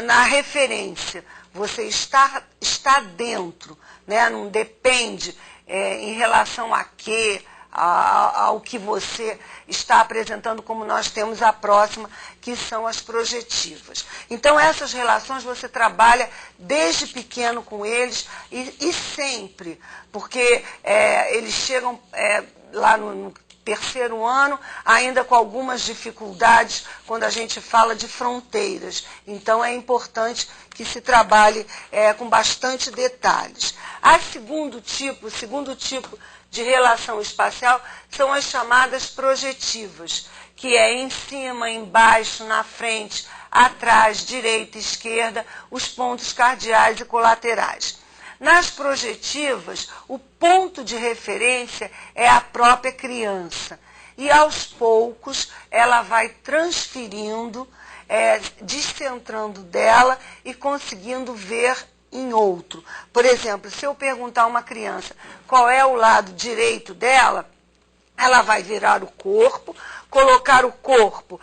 na referência. Você está dentro, né? Não depende em relação a quê, ao que você está apresentando, como nós temos a próxima, que são as projetivas. Então, essas relações você trabalha desde pequeno com eles e sempre, porque eles chegam lá no terceiro ano, ainda com algumas dificuldades quando a gente fala de fronteiras. Então, é importante que se trabalhe com bastante detalhes. O segundo tipo de relação espacial são as chamadas projetivas, que é em cima, embaixo, na frente, atrás, direita, esquerda, os pontos cardeais e colaterais. Nas projetivas, o ponto de referência é a própria criança. E aos poucos ela vai transferindo, descentrando dela e conseguindo ver em outro. Por exemplo, se eu perguntar a uma criança qual é o lado direito dela, ela vai virar o corpo, colocar o corpo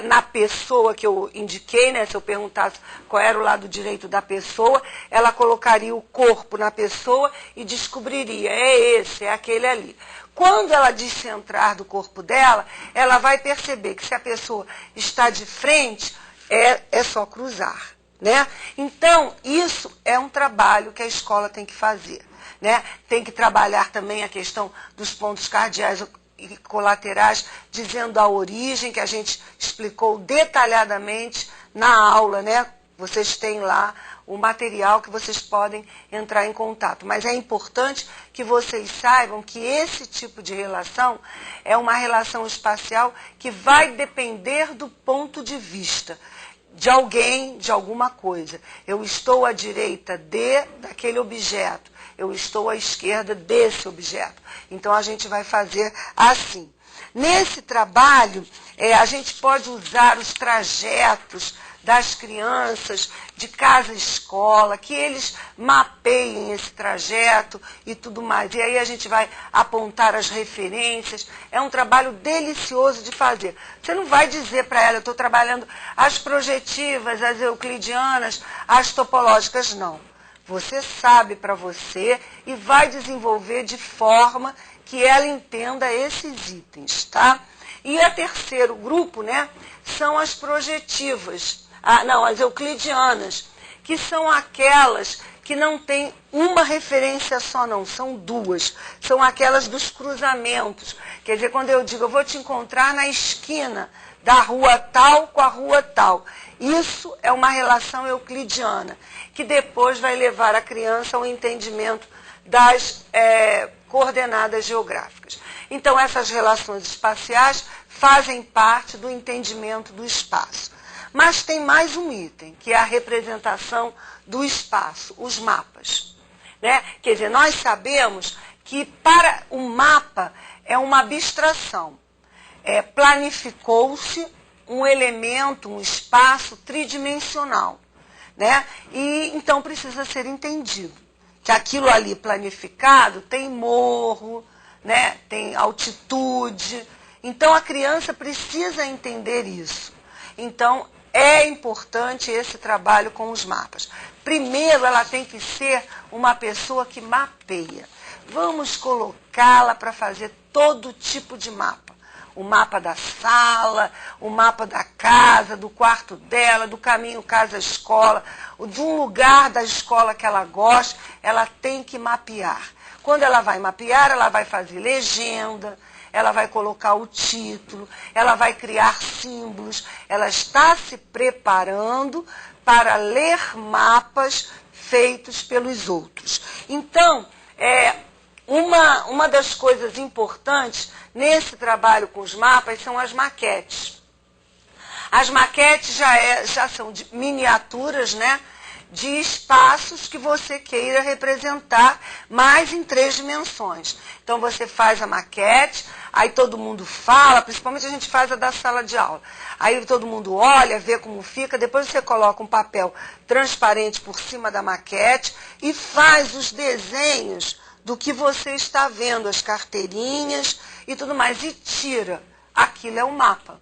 na pessoa que eu indiquei, né? Se eu perguntasse qual era o lado direito da pessoa, ela colocaria o corpo na pessoa e descobriria, é aquele ali. Quando ela descentrar do corpo dela, ela vai perceber que se a pessoa está de frente, é só cruzar, né? Então, isso é um trabalho que a escola tem que fazer, né? Tem que trabalhar também a questão dos pontos cardeais e colaterais, dizendo a origem, que a gente explicou detalhadamente na aula, né? Vocês têm lá o material que vocês podem entrar em contato. Mas é importante que vocês saibam que esse tipo de relação é uma relação espacial que vai depender do ponto de vista de alguém, de alguma coisa. Eu estou à direita daquele objeto, eu estou à esquerda desse objeto. Então a gente vai fazer assim. Nesse trabalho, a gente pode usar os trajetos das crianças de casa à escola, que eles mapeiem esse trajeto e tudo mais. E aí a gente vai apontar as referências. É um trabalho delicioso de fazer. Você não vai dizer para ela, eu estou trabalhando as projetivas, as euclidianas, as topológicas, não. Você sabe para você e vai desenvolver de forma que ela entenda esses itens, tá? E o terceiro grupo, né, são as projetivas. As euclidianas, que são aquelas que não têm uma referência só, não, são duas. São aquelas dos cruzamentos. Quer dizer, quando eu digo, eu vou te encontrar na esquina da rua tal com a rua tal. Isso é uma relação euclidiana, que depois vai levar a criança ao entendimento das coordenadas geográficas. Então, essas relações espaciais fazem parte do entendimento do espaço. Mas tem mais um item, que é a representação do espaço, os mapas, né? Quer dizer, nós sabemos que para o mapa é uma abstração. Planificou-se um elemento, um espaço tridimensional, né? E então precisa ser entendido que aquilo ali planificado tem morro, né? Tem altitude. Então a criança precisa entender isso. Então, é importante esse trabalho com os mapas. Primeiro, ela tem que ser uma pessoa que mapeia. Vamos colocá-la para fazer todo tipo de mapa. O mapa da sala, o mapa da casa, do quarto dela, do caminho casa-escola, de um lugar da escola que ela gosta, ela tem que mapear. Quando ela vai mapear, ela vai fazer legenda, ela vai colocar o título, ela vai criar símbolos, ela está se preparando para ler mapas feitos pelos outros. Então, uma das coisas importantes nesse trabalho com os mapas são as maquetes. As maquetes já são de miniaturas, né? De espaços que você queira representar, mas em 3 dimensões. Então você faz a maquete, aí todo mundo fala, principalmente a gente faz a da sala de aula. Aí todo mundo olha, vê como fica, depois você coloca um papel transparente por cima da maquete e faz os desenhos do que você está vendo, as carteirinhas e tudo mais, e tira. Aquilo é um mapa.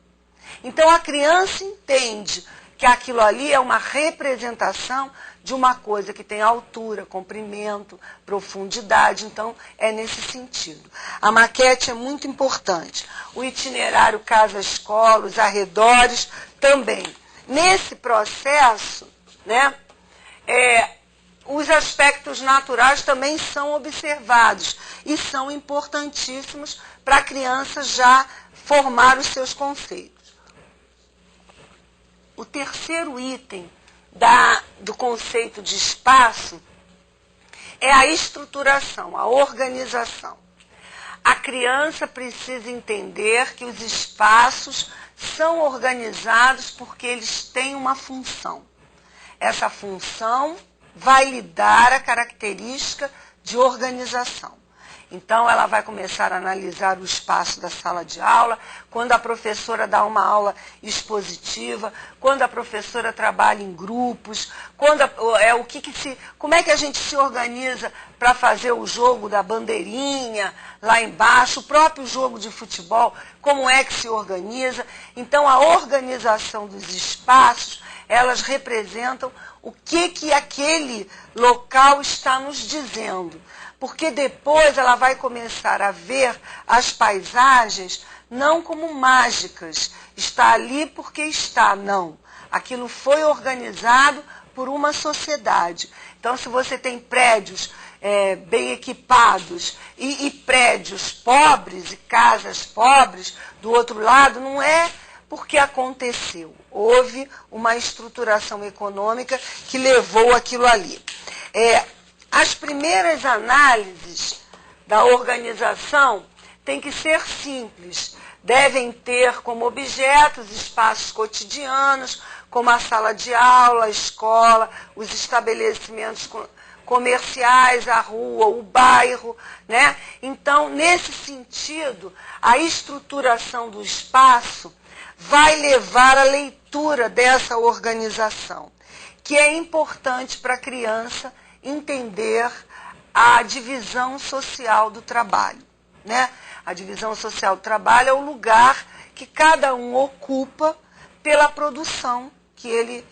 Então a criança entende que aquilo ali é uma representação de uma coisa que tem altura, comprimento, profundidade. Então, é nesse sentido. A maquete é muito importante. O itinerário casa-escola, os arredores também. Nesse processo, né, os aspectos naturais também são observados e são importantíssimos para a criança já formar os seus conceitos. O terceiro item do conceito de espaço é a estruturação, a organização. A criança precisa entender que os espaços são organizados porque eles têm uma função. Essa função vai lhe dar a característica de organização. Então, ela vai começar a analisar o espaço da sala de aula, quando a professora dá uma aula expositiva, quando a professora trabalha em grupos, como é que a gente se organiza para fazer o jogo da bandeirinha lá embaixo, o próprio jogo de futebol, como é que se organiza. Então, a organização dos espaços, elas representam o que aquele local está nos dizendo. Porque depois ela vai começar a ver as paisagens não como mágicas. Está ali porque está, não. Aquilo foi organizado por uma sociedade. Então, se você tem prédios bem equipados e prédios pobres e casas pobres do outro lado, não é porque aconteceu. Houve uma estruturação econômica que levou aquilo ali. As primeiras análises da organização têm que ser simples. Devem ter como objetos espaços cotidianos, como a sala de aula, a escola, os estabelecimentos comerciais, a rua, o bairro, né? Então, nesse sentido, a estruturação do espaço vai levar à leitura dessa organização, que é importante para a criança entender a divisão social do trabalho, né? A divisão social do trabalho é o lugar que cada um ocupa pela produção que ele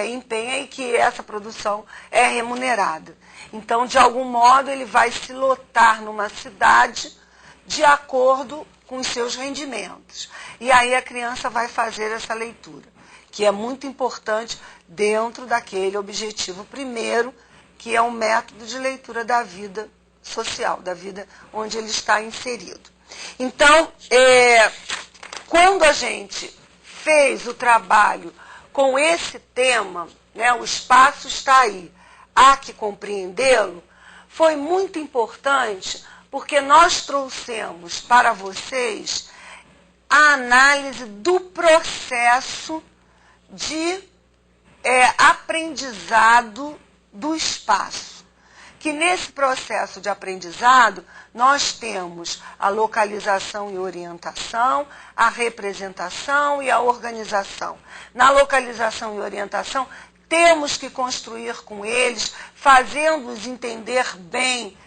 empenha e que essa produção é remunerada. Então, de algum modo, ele vai se lotar numa cidade de acordo com os seus rendimentos. E aí a criança vai fazer essa leitura, que é muito importante dentro daquele objetivo primeiro, que é um método de leitura da vida social, da vida onde ele está inserido. Então, quando a gente fez o trabalho com esse tema, né, o espaço está aí, há que compreendê-lo, foi muito importante porque nós trouxemos para vocês a análise do processo de aprendizado do espaço. Que nesse processo de aprendizado, nós temos a localização e orientação, a representação e a organização. Na localização e orientação, temos que construir com eles, fazendo-os entender bem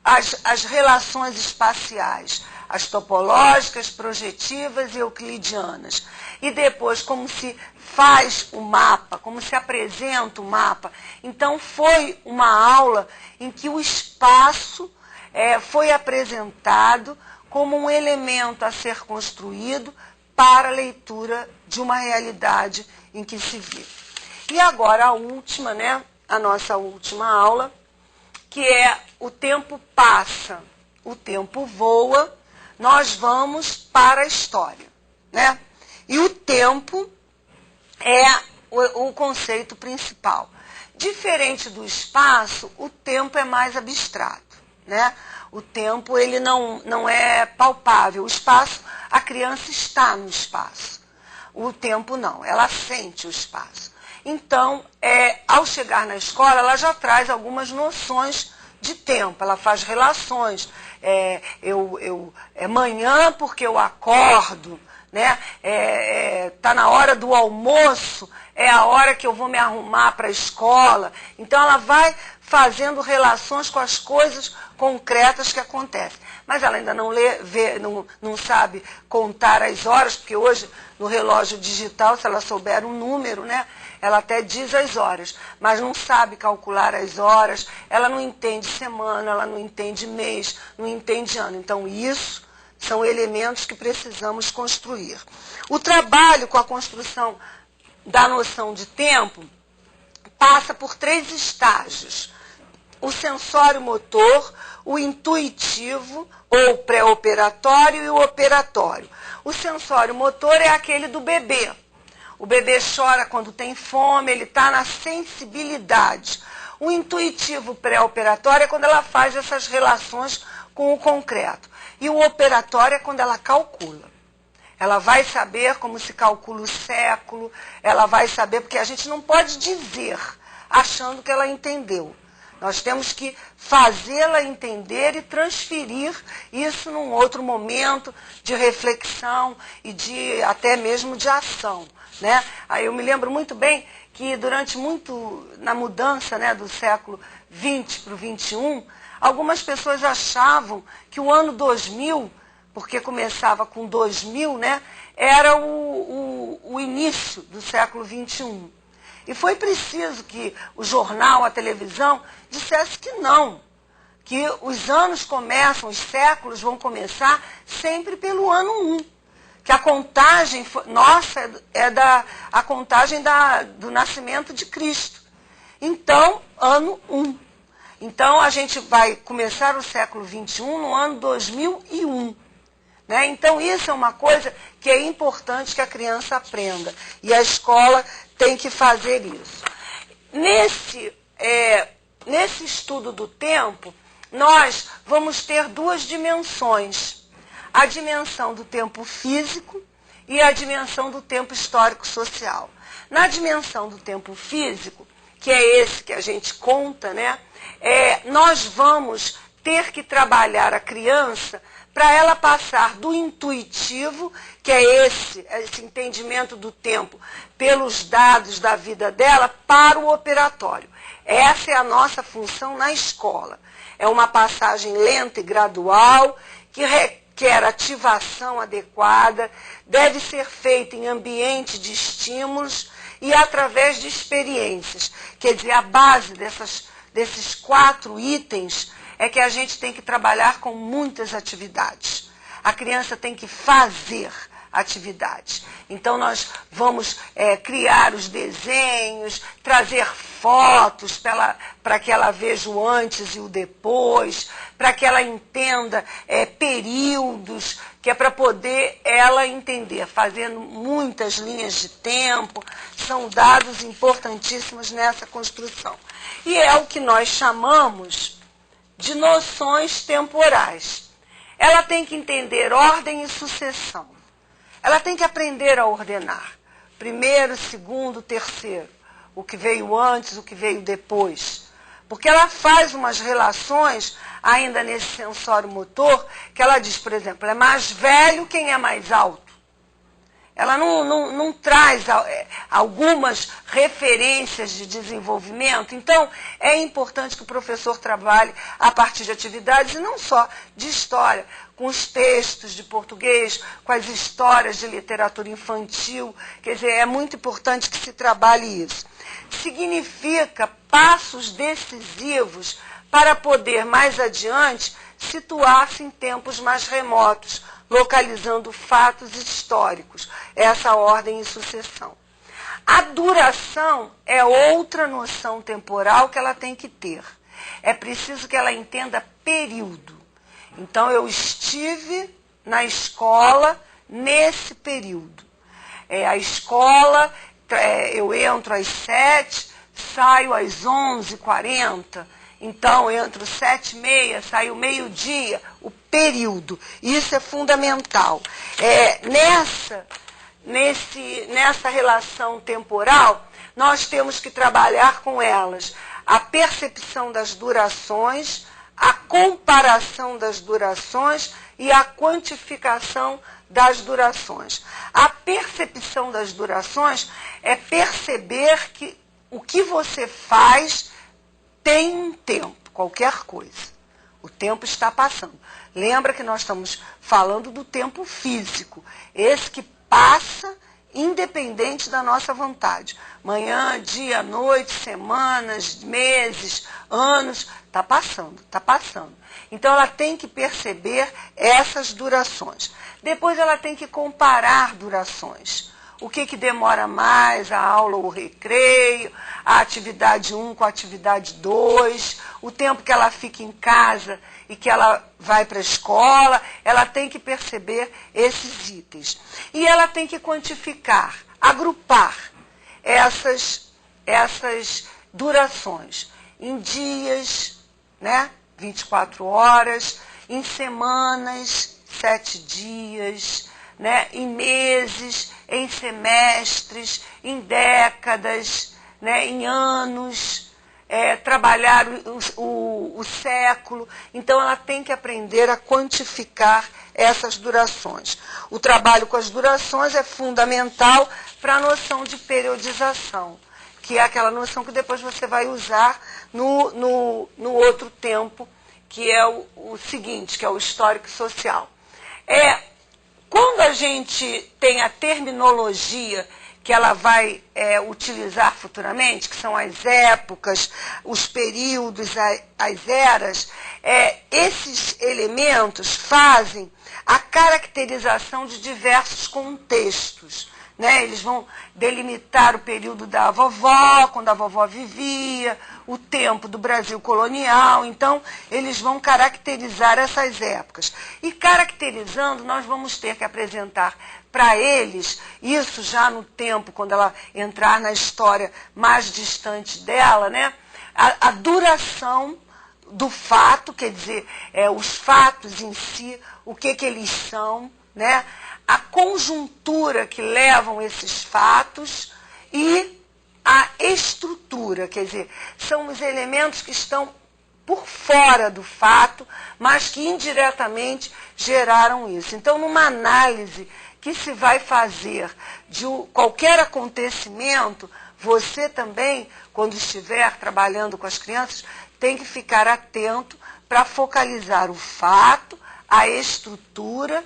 as relações espaciais, as topológicas, projetivas e euclidianas. E depois, como se faz o mapa, como se apresenta o mapa. Então, foi uma aula em que o espaço foi apresentado como um elemento a ser construído para a leitura de uma realidade em que se vive. E agora a última, né, a nossa última aula, que é o tempo passa, o tempo voa, nós vamos para a história, né? E o tempo é o conceito principal. Diferente do espaço, o tempo é mais abstrato, né? O tempo ele não é palpável. O espaço, a criança está no espaço. O tempo não, ela sente o espaço. Então, ao chegar na escola, ela já traz algumas noções de tempo, ela faz relações. É manhã porque eu acordo, né? Tá na hora do almoço, é a hora que eu vou me arrumar para a escola. Então, ela vai fazendo relações com as coisas concretas que acontecem. Mas ela ainda não sabe contar as horas, porque hoje, no relógio digital, se ela souber um número, né, ela até diz as horas, mas não sabe calcular as horas, ela não entende semana, ela não entende mês, não entende ano. Então, isso são elementos que precisamos construir. O trabalho com a construção da noção de tempo passa por 3 estágios. O sensório motor, o intuitivo, ou pré-operatório, e o operatório. O sensório motor é aquele do bebê. O bebê chora quando tem fome, ele está na sensibilidade. O intuitivo pré-operatório é quando ela faz essas relações com o concreto. E o operatório é quando ela calcula. Ela vai saber como se calcula o século, ela vai saber, porque a gente não pode dizer achando que ela entendeu. Nós temos que fazê-la entender e transferir isso num outro momento de reflexão e até mesmo de ação, né? Aí eu me lembro muito bem que na mudança, né, do século XX para o XXI, algumas pessoas achavam que o ano 2000, porque começava com 2000, né, era o início do século XXI. E foi preciso que o jornal, a televisão, dissesse que não, que os anos começam, os séculos vão começar sempre pelo ano 1, que a contagem nossa a contagem do nascimento de Cristo. Então, ano 1. Então, a gente vai começar o século XXI no ano 2001. Né? Então, isso é uma coisa que é importante que a criança aprenda. E a escola tem que fazer isso. Nesse estudo do tempo, nós vamos ter duas dimensões. A dimensão do tempo físico e a dimensão do tempo histórico-social. Na dimensão do tempo físico, que é esse que a gente conta, né? Nós vamos ter que trabalhar a criança para ela passar do intuitivo, que é esse entendimento do tempo, pelos dados da vida dela, para o operatório. Essa é a nossa função na escola. É uma passagem lenta e gradual, que requer ativação adequada, deve ser feita em ambiente de estímulos e através de experiências. Quer dizer, a base desses 4 itens é que a gente tem que trabalhar com muitas atividades. A criança tem que fazer atividades. Então, nós vamos criar os desenhos, trazer fotos para que ela veja o antes e o depois, para que ela entenda períodos, que é para poder ela entender, fazendo muitas linhas de tempo. São dados importantíssimos nessa construção. E é o que nós chamamos de noções temporais. Ela tem que entender ordem e sucessão. Ela tem que aprender a ordenar. Primeiro, segundo, terceiro. O que veio antes, o que veio depois. Porque ela faz umas relações, ainda nesse sensório motor, que ela diz, por exemplo, é mais velho quem é mais alto. Ela não traz algumas referências de desenvolvimento. Então, é importante que o professor trabalhe a partir de atividades, e não só de história, com os textos de português, com as histórias de literatura infantil. Quer dizer, é muito importante que se trabalhe isso. Significa passos decisivos para poder, mais adiante, situar-se em tempos mais remotos, localizando fatos históricos, essa ordem e sucessão. A duração é outra noção temporal que ela tem que ter. É preciso que ela entenda período. Então, eu estive na escola nesse período. A escola, eu entro às 7, saio às 11h40, então entro 7h30, saio meio-dia, o período. Isso é fundamental. Nessa relação temporal, nós temos que trabalhar com elas a percepção das durações, a comparação das durações e a quantificação das durações. A percepção das durações é perceber que o que você faz tem um tempo, qualquer coisa. O tempo está passando. Lembra que nós estamos falando do tempo físico, esse que passa independente da nossa vontade. Manhã, dia, noite, semanas, meses, anos, está passando, está passando. Então, ela tem que perceber essas durações. Depois, ela tem que comparar durações. O que demora mais, a aula ou o recreio, a atividade 1 com a atividade 2, o tempo que ela fica em casa e que ela vai para a escola, ela tem que perceber esses itens. E ela tem que quantificar, agrupar essas durações em dias, né, 24 horas, em semanas, 7 dias, né, em meses, em semestres, em décadas, né, em anos, trabalhar o século. Então, ela tem que aprender a quantificar essas durações. O trabalho com as durações é fundamental para a noção de periodização, que é aquela noção que depois você vai usar no outro tempo, que é o seguinte, que é o histórico e social. Quando a gente tem a terminologia que ela vai utilizar futuramente, que são as épocas, os períodos, as eras, esses elementos fazem a caracterização de diversos contextos. né? Eles vão delimitar o período da vovó, quando a vovó vivia, o tempo do Brasil colonial. Então, eles vão caracterizar essas épocas. E caracterizando, nós vamos ter que apresentar para eles, isso já no tempo, quando ela entrar na história mais distante dela, né? A duração do fato, quer dizer, os fatos em si, o que eles são, né? A conjuntura que levam esses fatos e a estrutura, quer dizer, são os elementos que estão por fora do fato, mas que indiretamente geraram isso. Então, numa análise que se vai fazer de qualquer acontecimento, você também, quando estiver trabalhando com as crianças, tem que ficar atento para focalizar o fato, a estrutura,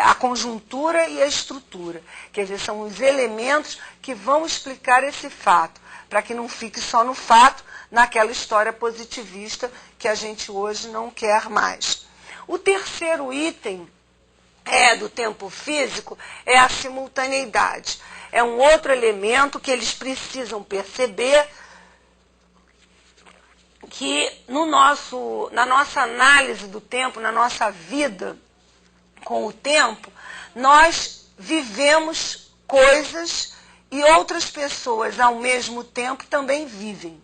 a conjuntura e a estrutura. Quer dizer, são os elementos que vão explicar esse fato, para que não fique só no fato, naquela história positivista que a gente hoje não quer mais. O terceiro item do tempo físico é a simultaneidade. É um outro elemento que eles precisam perceber que na nossa análise do tempo, na nossa vida com o tempo, nós vivemos coisas e outras pessoas ao mesmo tempo também vivem.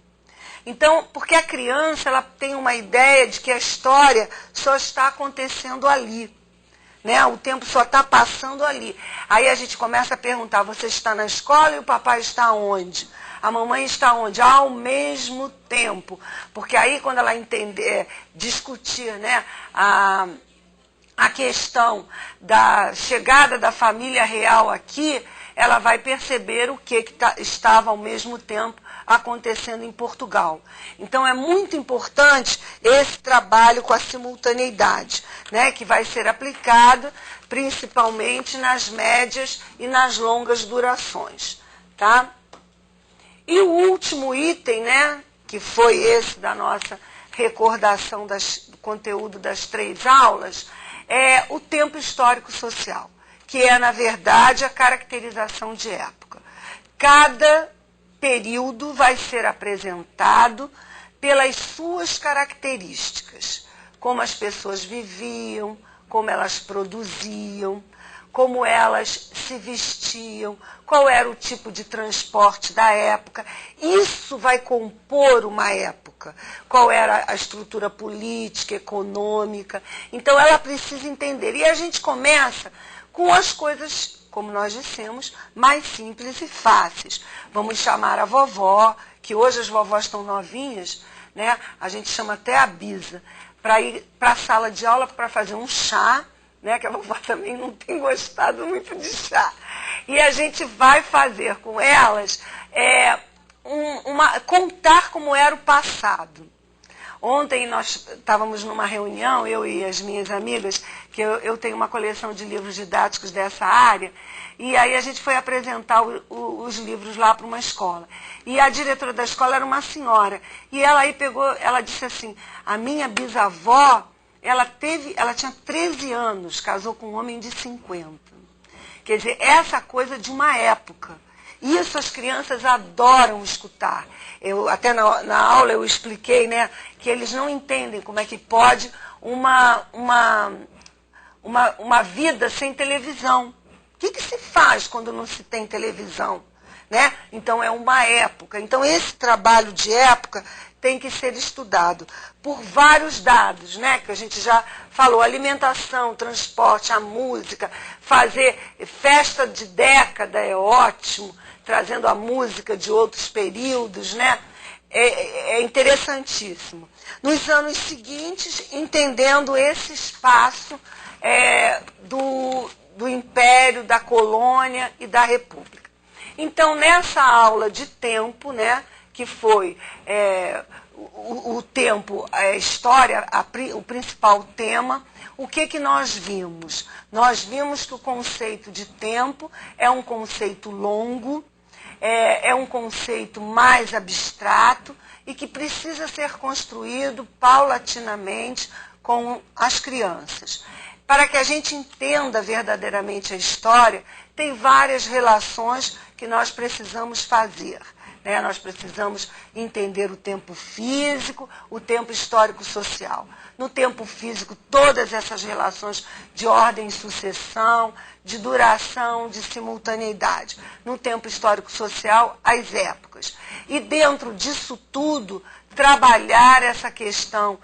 Então, porque a criança ela tem uma ideia de que a história só está acontecendo ali, né? O tempo só está passando ali. Aí a gente começa a perguntar, você está na escola e o papai está onde? A mamãe está onde? Ao mesmo tempo. Porque aí quando ela discutir, né, a questão da chegada da família real aqui, ela vai perceber o que estava ao mesmo tempo acontecendo em Portugal. Então é muito importante esse trabalho com a simultaneidade, né, que vai ser aplicado principalmente nas médias e nas longas durações. Tá? E o último item, né, que foi esse da nossa recordação do conteúdo das 3 aulas, é o tempo histórico-social, que é, na verdade, a caracterização de época. Cada período vai ser apresentado pelas suas características, como as pessoas viviam, como elas produziam, como elas se vestiam, qual era o tipo de transporte da época. Isso vai compor uma época. Qual era a estrutura política, econômica. Então, ela precisa entender. E a gente começa com as coisas, como nós dissemos, mais simples e fáceis. Vamos chamar a vovó, que hoje as vovós estão novinhas, né? A gente chama até a bisa, para ir para a sala de aula para fazer um chá, né, que a vovó também não tem gostado muito de chá. E a gente vai fazer com elas contar como era o passado. Ontem nós estávamos numa reunião, eu e as minhas amigas, que eu tenho uma coleção de livros didáticos dessa área, e aí a gente foi apresentar os livros lá para uma escola. E a diretora da escola era uma senhora. E ela aí ela disse assim, a minha bisavó, ela tinha 13 anos, casou com um homem de 50. Quer dizer, essa coisa de uma época. Isso as crianças adoram escutar. Até na aula eu expliquei, né, que eles não entendem como é que pode uma vida sem televisão. O que se faz quando não se tem televisão? Né? Então é uma época. Então esse trabalho de época tem que ser estudado por vários dados, né? Que a gente já falou, alimentação, transporte, a música, fazer festa de década é ótimo, trazendo a música de outros períodos, né? É interessantíssimo. Nos anos seguintes, entendendo esse espaço do Império, da Colônia e da República. Então, nessa aula de tempo, né, que foi o tempo, a história, o principal tema, o que nós vimos? Nós vimos que o conceito de tempo é um conceito longo, é um conceito mais abstrato e que precisa ser construído paulatinamente com as crianças. Para que a gente entenda verdadeiramente a história, tem várias relações que nós precisamos fazer. Nós precisamos entender o tempo físico, o tempo histórico-social. No tempo físico, todas essas relações de ordem e sucessão, de duração, de simultaneidade. No tempo histórico-social, as épocas. E dentro disso tudo, trabalhar essa questão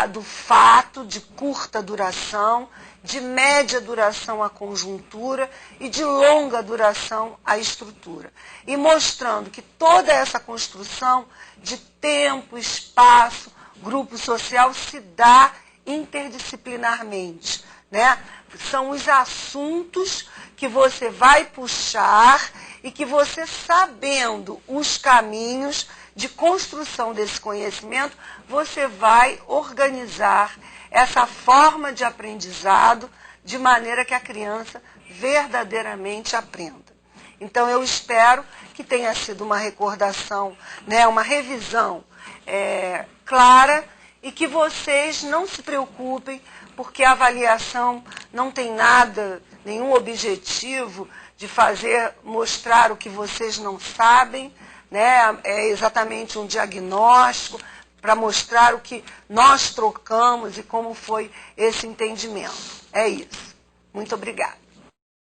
do fato de curta duração, de média duração a conjuntura e de longa duração a estrutura. E mostrando que toda essa construção de tempo, espaço, grupo social se dá interdisciplinarmente. São os assuntos que você vai puxar e que você, sabendo os caminhos de construção desse conhecimento, você vai organizar essa forma de aprendizado de maneira que a criança verdadeiramente aprenda. Então, eu espero que tenha sido uma recordação, uma revisão clara e que vocês não se preocupem, porque a avaliação não tem nada, nenhum objetivo de mostrar o que vocês não sabem, é exatamente um diagnóstico para mostrar o que nós trocamos e como foi esse entendimento. É isso. Muito obrigada.